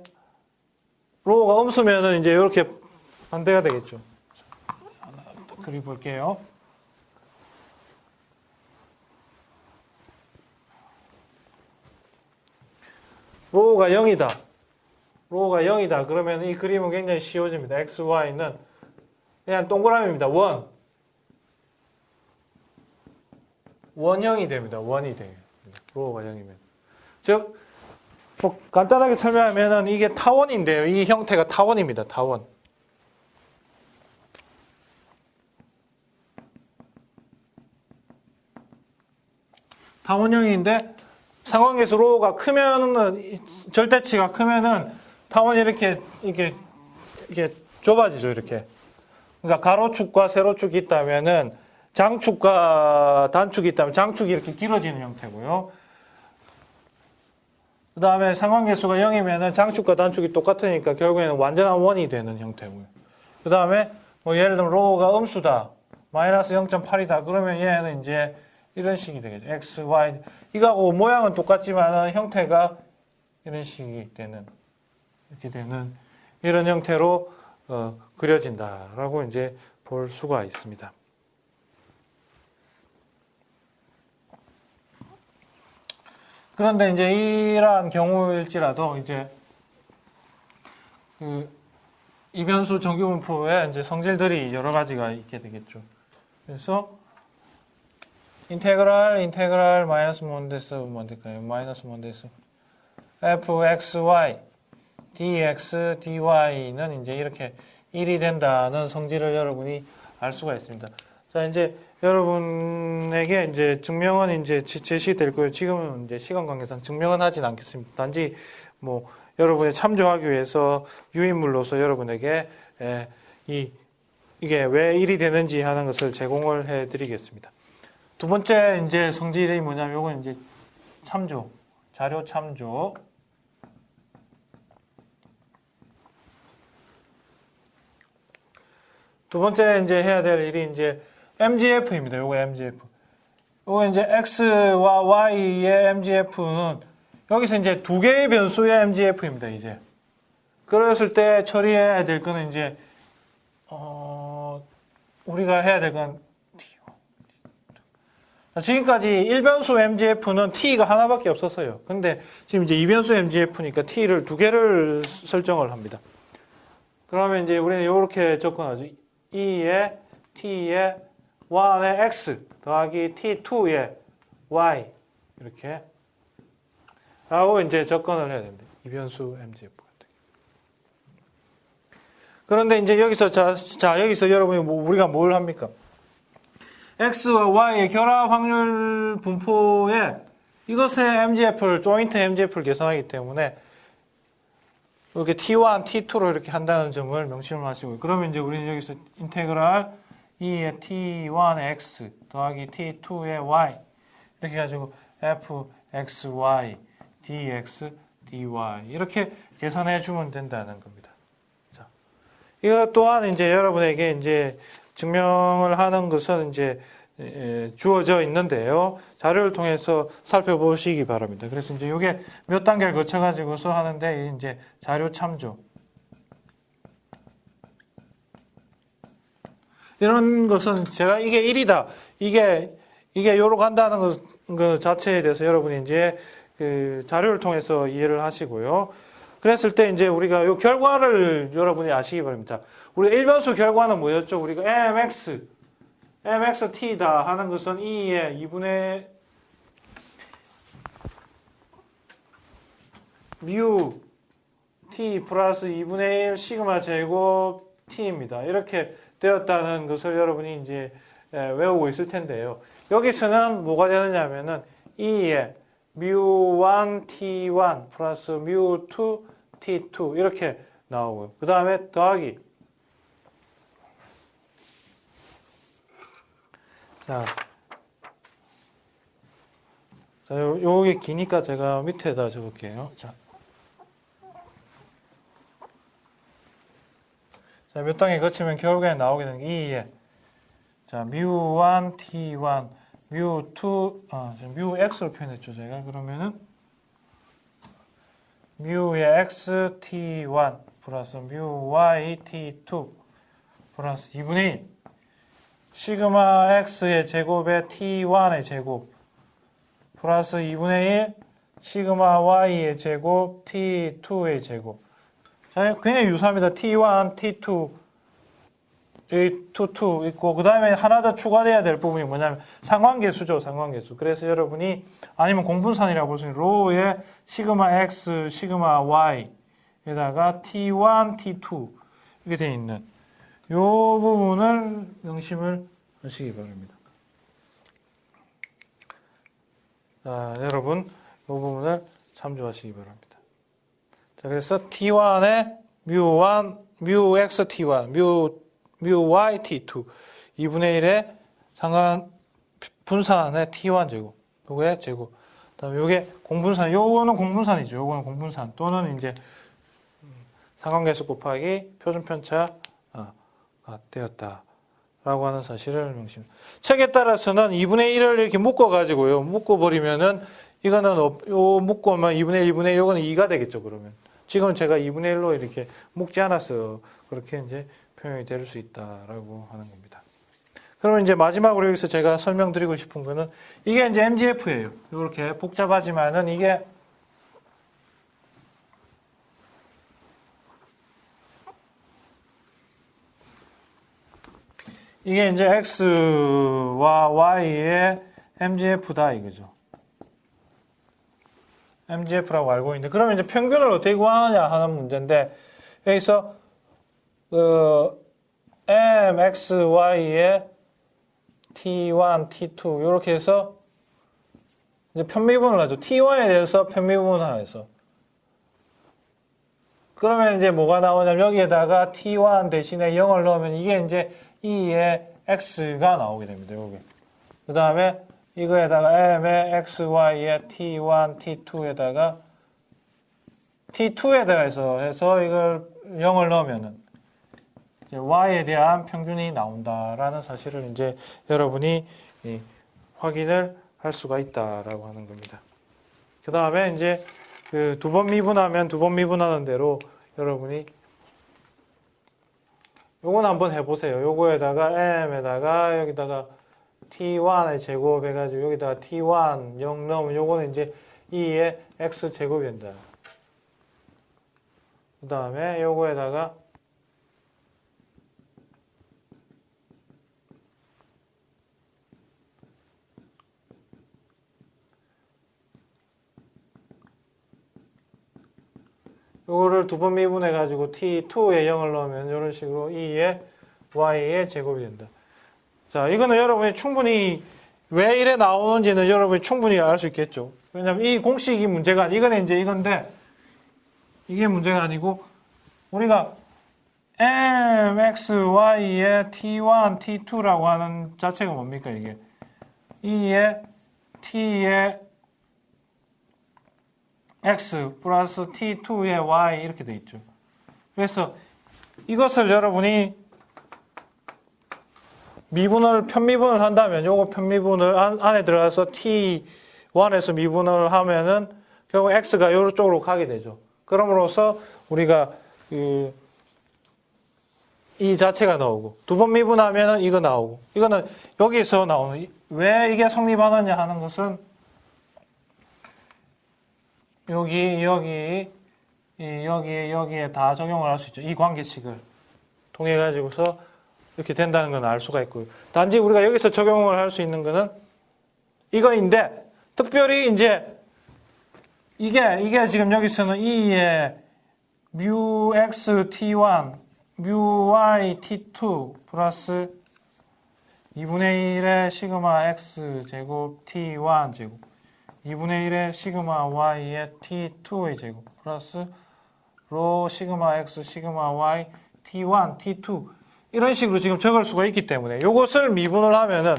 로우가 음수면은 이제 이렇게 반대가 되겠죠. 하나 더 그려볼게요. 로우가 0이다. 그러면 이 그림은 굉장히 쉬워집니다. X, Y는 그냥 동그라미입니다. 원형이 됩니다. 원이 돼요. 로우가 0이면. 즉, 뭐 간단하게 설명하면은 이게 타원인데요. 이 형태가 타원입니다. 타원. 타원형인데 상관계수 로가 크면은 절대치가 크면은 타원이 이렇게 좁아지죠. 이렇게. 그러니까 가로축과 세로축이 있다면은 장축과 단축이 있다면 장축이 이렇게 길어지는 형태고요. 그 다음에 상관계수가 0이면은 장축과 단축이 똑같으니까 결국에는 완전한 원이 되는 형태고요. 그 다음에 뭐 예를 들면 로가 음수다. 마이너스 0.8이다. 그러면 얘는 이제 이런 식이 되겠죠. x, y. 이거하고 모양은 똑같지만 형태가 이런 식이 되는, 이렇게 되는 이런 형태로 그려진다라고 이제 볼 수가 있습니다. 그런데 이제 이러한 경우일지라도 이제 그 이변수 정규분포에 이제 성질들이 여러 가지가 있게 되겠죠. 그래서 인테그랄 마이너스 뭔데서 뭐 될까요? 마이너스 뭔데서 fxy dx dy는 이제 이렇게 1이 된다는 성질을 여러분이 알 수가 있습니다. 자, 이제 여러분에게 이제 증명은 이제 제시될 거예요. 지금은 이제 시간 관계상 증명은 하진 않겠습니다. 단지 뭐 여러분이 참조하기 위해서 유인물로서 여러분에게 이게 왜 1이 되는지 하는 것을 제공을 해 드리겠습니다. 두 번째 이제 성질이 뭐냐면 요건 이제 참조, 자료 참조. 두 번째 이제 해야 될 일이 이제 MGF입니다. 요거 MGF. 요거 이제 X와 Y의 MGF는 여기서 이제 두 개의 변수의 MGF입니다. 이제. 그랬을 때 처리해야 될 거는 이제, 우리가 해야 될 건 지금까지 1변수 MGF는 T가 하나밖에 없었어요. 근데 지금 이제 2변수 MGF니까 T를 두 개를 설정을 합니다. 그러면 이제 우리는 이렇게 접근하죠. E에 T에 1의 X 더하기 T2의 Y 이렇게 라고 이제 접근을 해야 됩니다. 2변수 MGF 같은 경우. 그런데 이제 여기서 여기서 여러분이 우리가 뭘 합니까? X와 Y의 결합 확률 분포에 이것의 MGF를, 조인트 MGF를 계산하기 때문에 이렇게 T1, T2로 이렇게 한다는 점을 명심을 하시고요. 그러면 이제 우리는 여기서 인테그랄 2의 T1의 X 더하기 T2의 Y 이렇게 해가지고 fxy dx dy 이렇게 계산해 주면 된다는 겁니다. 자, 이것 또한 이제 여러분에게 이제 증명을 하는 것은 이제 주어져 있는데요. 자료를 통해서 살펴보시기 바랍니다. 그래서 이제 이게 몇 단계를 거쳐가지고서 하는데 이제 자료 참조. 이런 것은 제가 이게 1이다. 이게 요로 간다는 것 자체에 대해서 여러분이 이제 그 자료를 통해서 이해를 하시고요. 그랬을 때 이제 우리가 요 결과를 여러분이 아시기 바랍니다. 우리 1변수 결과는 뭐였죠? 우리가 mxt다 하는 것은 2의 2분의 mu t 플러스 2분의 1 시그마 제곱 t입니다. 이렇게 되었다는 것을 여러분이 이제 외우고 있을 텐데요. 여기서는 뭐가 되느냐면은 2의 mu1 t1 플러스 mu2 t2 이렇게 나오고요. 그 다음에 더하기 자, 요게 기니까 제가 밑에다 적을게요. 자, 몇 단계 거치면 결국에 나오게 되는 게 2에 자, mu1 t1 mu2 mu x로 표현했죠, 제가. 그러면은 mu의 x t1 플러스 mu y t2 플러스 2분의 1 시그마 x의 제곱에 t1의 제곱 플러스 2분의 1 시그마 y의 제곱 t2의 제곱. 자, 굉장히 유사합니다. t1, t2 2 있고 그 다음에 하나 더 추가돼야 될 부분이 뭐냐면 상관계수죠. 상관계수. 그래서 여러분이 아니면 공분산이라고 볼 수 있는 로우의 시그마 x, 시그마 y에다가 t1, t2 이렇게 되어 있는 이 부분을 명심을 하시기 바랍니다. 자, 여러분 이 부분을 참조하시기 바랍니다. 자, 그래서 t1의 mu1, mux t1, mu y t2 2분의 1의 상관 분산의 t1 제곱 요거의 제곱 그다음에 요게 공분산 요거는 공분산이죠. 요거는 공분산 또는 이제 상관계수 곱하기 표준 편차가 되었다라고 하는 사실을 명심. 책에 따라서는 2분의 1을 이렇게 묶어 가지고요. 묶어 버리면은 이거는 요 묶으면 2분의 1, 2분의 1 요거는 2가 되겠죠. 그러면 지금 제가 2분의 1로 이렇게 묶지 않았어요. 그렇게 이제 표현이 될 수 있다라고 하는 겁니다. 그러면 이제 마지막으로 여기서 제가 설명드리고 싶은 거는 이게 이제 MGF예요. 이렇게 복잡하지만은 이게 이제 X와 Y의 MGF다 이거죠. MGF라고 알고 있는데 그러면 이제 평균을 어떻게 구하느냐 하는 문제인데 여기서 MXY의 T1, T2 이렇게 해서 이제 편미분을 하죠. T1에 대해서 편미분을 하죠. 그러면 이제 뭐가 나오냐면 여기에다가 T1 대신에 0을 넣으면 이게 이제 2의 X가 나오게 됩니다. 여기. 그 다음에 이거에다가 M의 XY의 T1, T2에다가 해서 이걸 0을 넣으면은 Y에 대한 평균이 나온다라는 사실을 이제 여러분이 확인을 할 수가 있다라고 하는 겁니다. 그 다음에 이제 그 두 번 미분하는 대로 여러분이 요건 한번 해보세요. 요거에다가 M에다가 여기다가 T1의 제곱 해가지고 여기다가 T1 0 넣으면 요거는 이제 2의 X 제곱이 된다. 그 다음에 요거에다가 요거를 두 번 미분해가지고 T2에 0을 넣으면 이런 식으로 2의 Y의 제곱이 된다. 자, 이거는 여러분이 충분히 왜 이래 나오는지는 여러분이 충분히 알 수 있겠죠. 왜냐면 이 공식이 문제가 이거는 이제 이건데 이게 문제가 아니고 우리가 MXY의 T1, T2라고 하는 자체가 뭡니까 이게 2의 T의 X 플러스 T2의 Y 이렇게 돼 있죠. 그래서 이것을 여러분이 편미분을 한다면 요거 편미분을 안에 들어가서 T1에서 미분을 하면은 결국 X가 이쪽으로 가게 되죠. 그럼으로써 우리가 이 자체가 나오고 두 번 미분하면은 이거 나오고 이거는 여기서 나오는 왜 이게 성립하느냐 하는 것은 여기에 다 적용을 할 수 있죠. 이 관계식을 통해 가지고서 이렇게 된다는 건 알 수가 있고요. 단지 우리가 여기서 적용을 할 수 있는 거는 이거인데 특별히 이제 이게 지금 여기서는 2의 mu x t1, mu y t2 플러스 2분의 1의 시그마 x 제곱 t1 제곱 2분의 1의 시그마 y의 t2의 제곱 플러스 로 시그마 x 시그마 y t1 t2 이런 식으로 지금 적을 수가 있기 때문에 이것을 미분을 하면은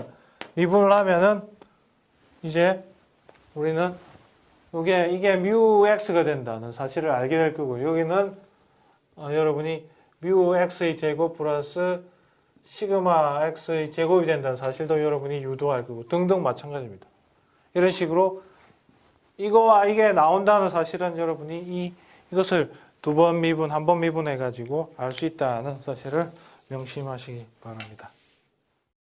이제 우리는 이게 mu x가 된다는 사실을 알게 될 거고 여기는 여러분이 mu x의 제곱 플러스 시그마 x의 제곱이 된다는 사실도 여러분이 유도할 거고 등등 마찬가지입니다. 이런 식으로 이거와 이게 나온다는 사실은 여러분이 이것을 두 번 미분, 한 번 미분해 가지고 알 수 있다는 사실을 명심하시기 바랍니다.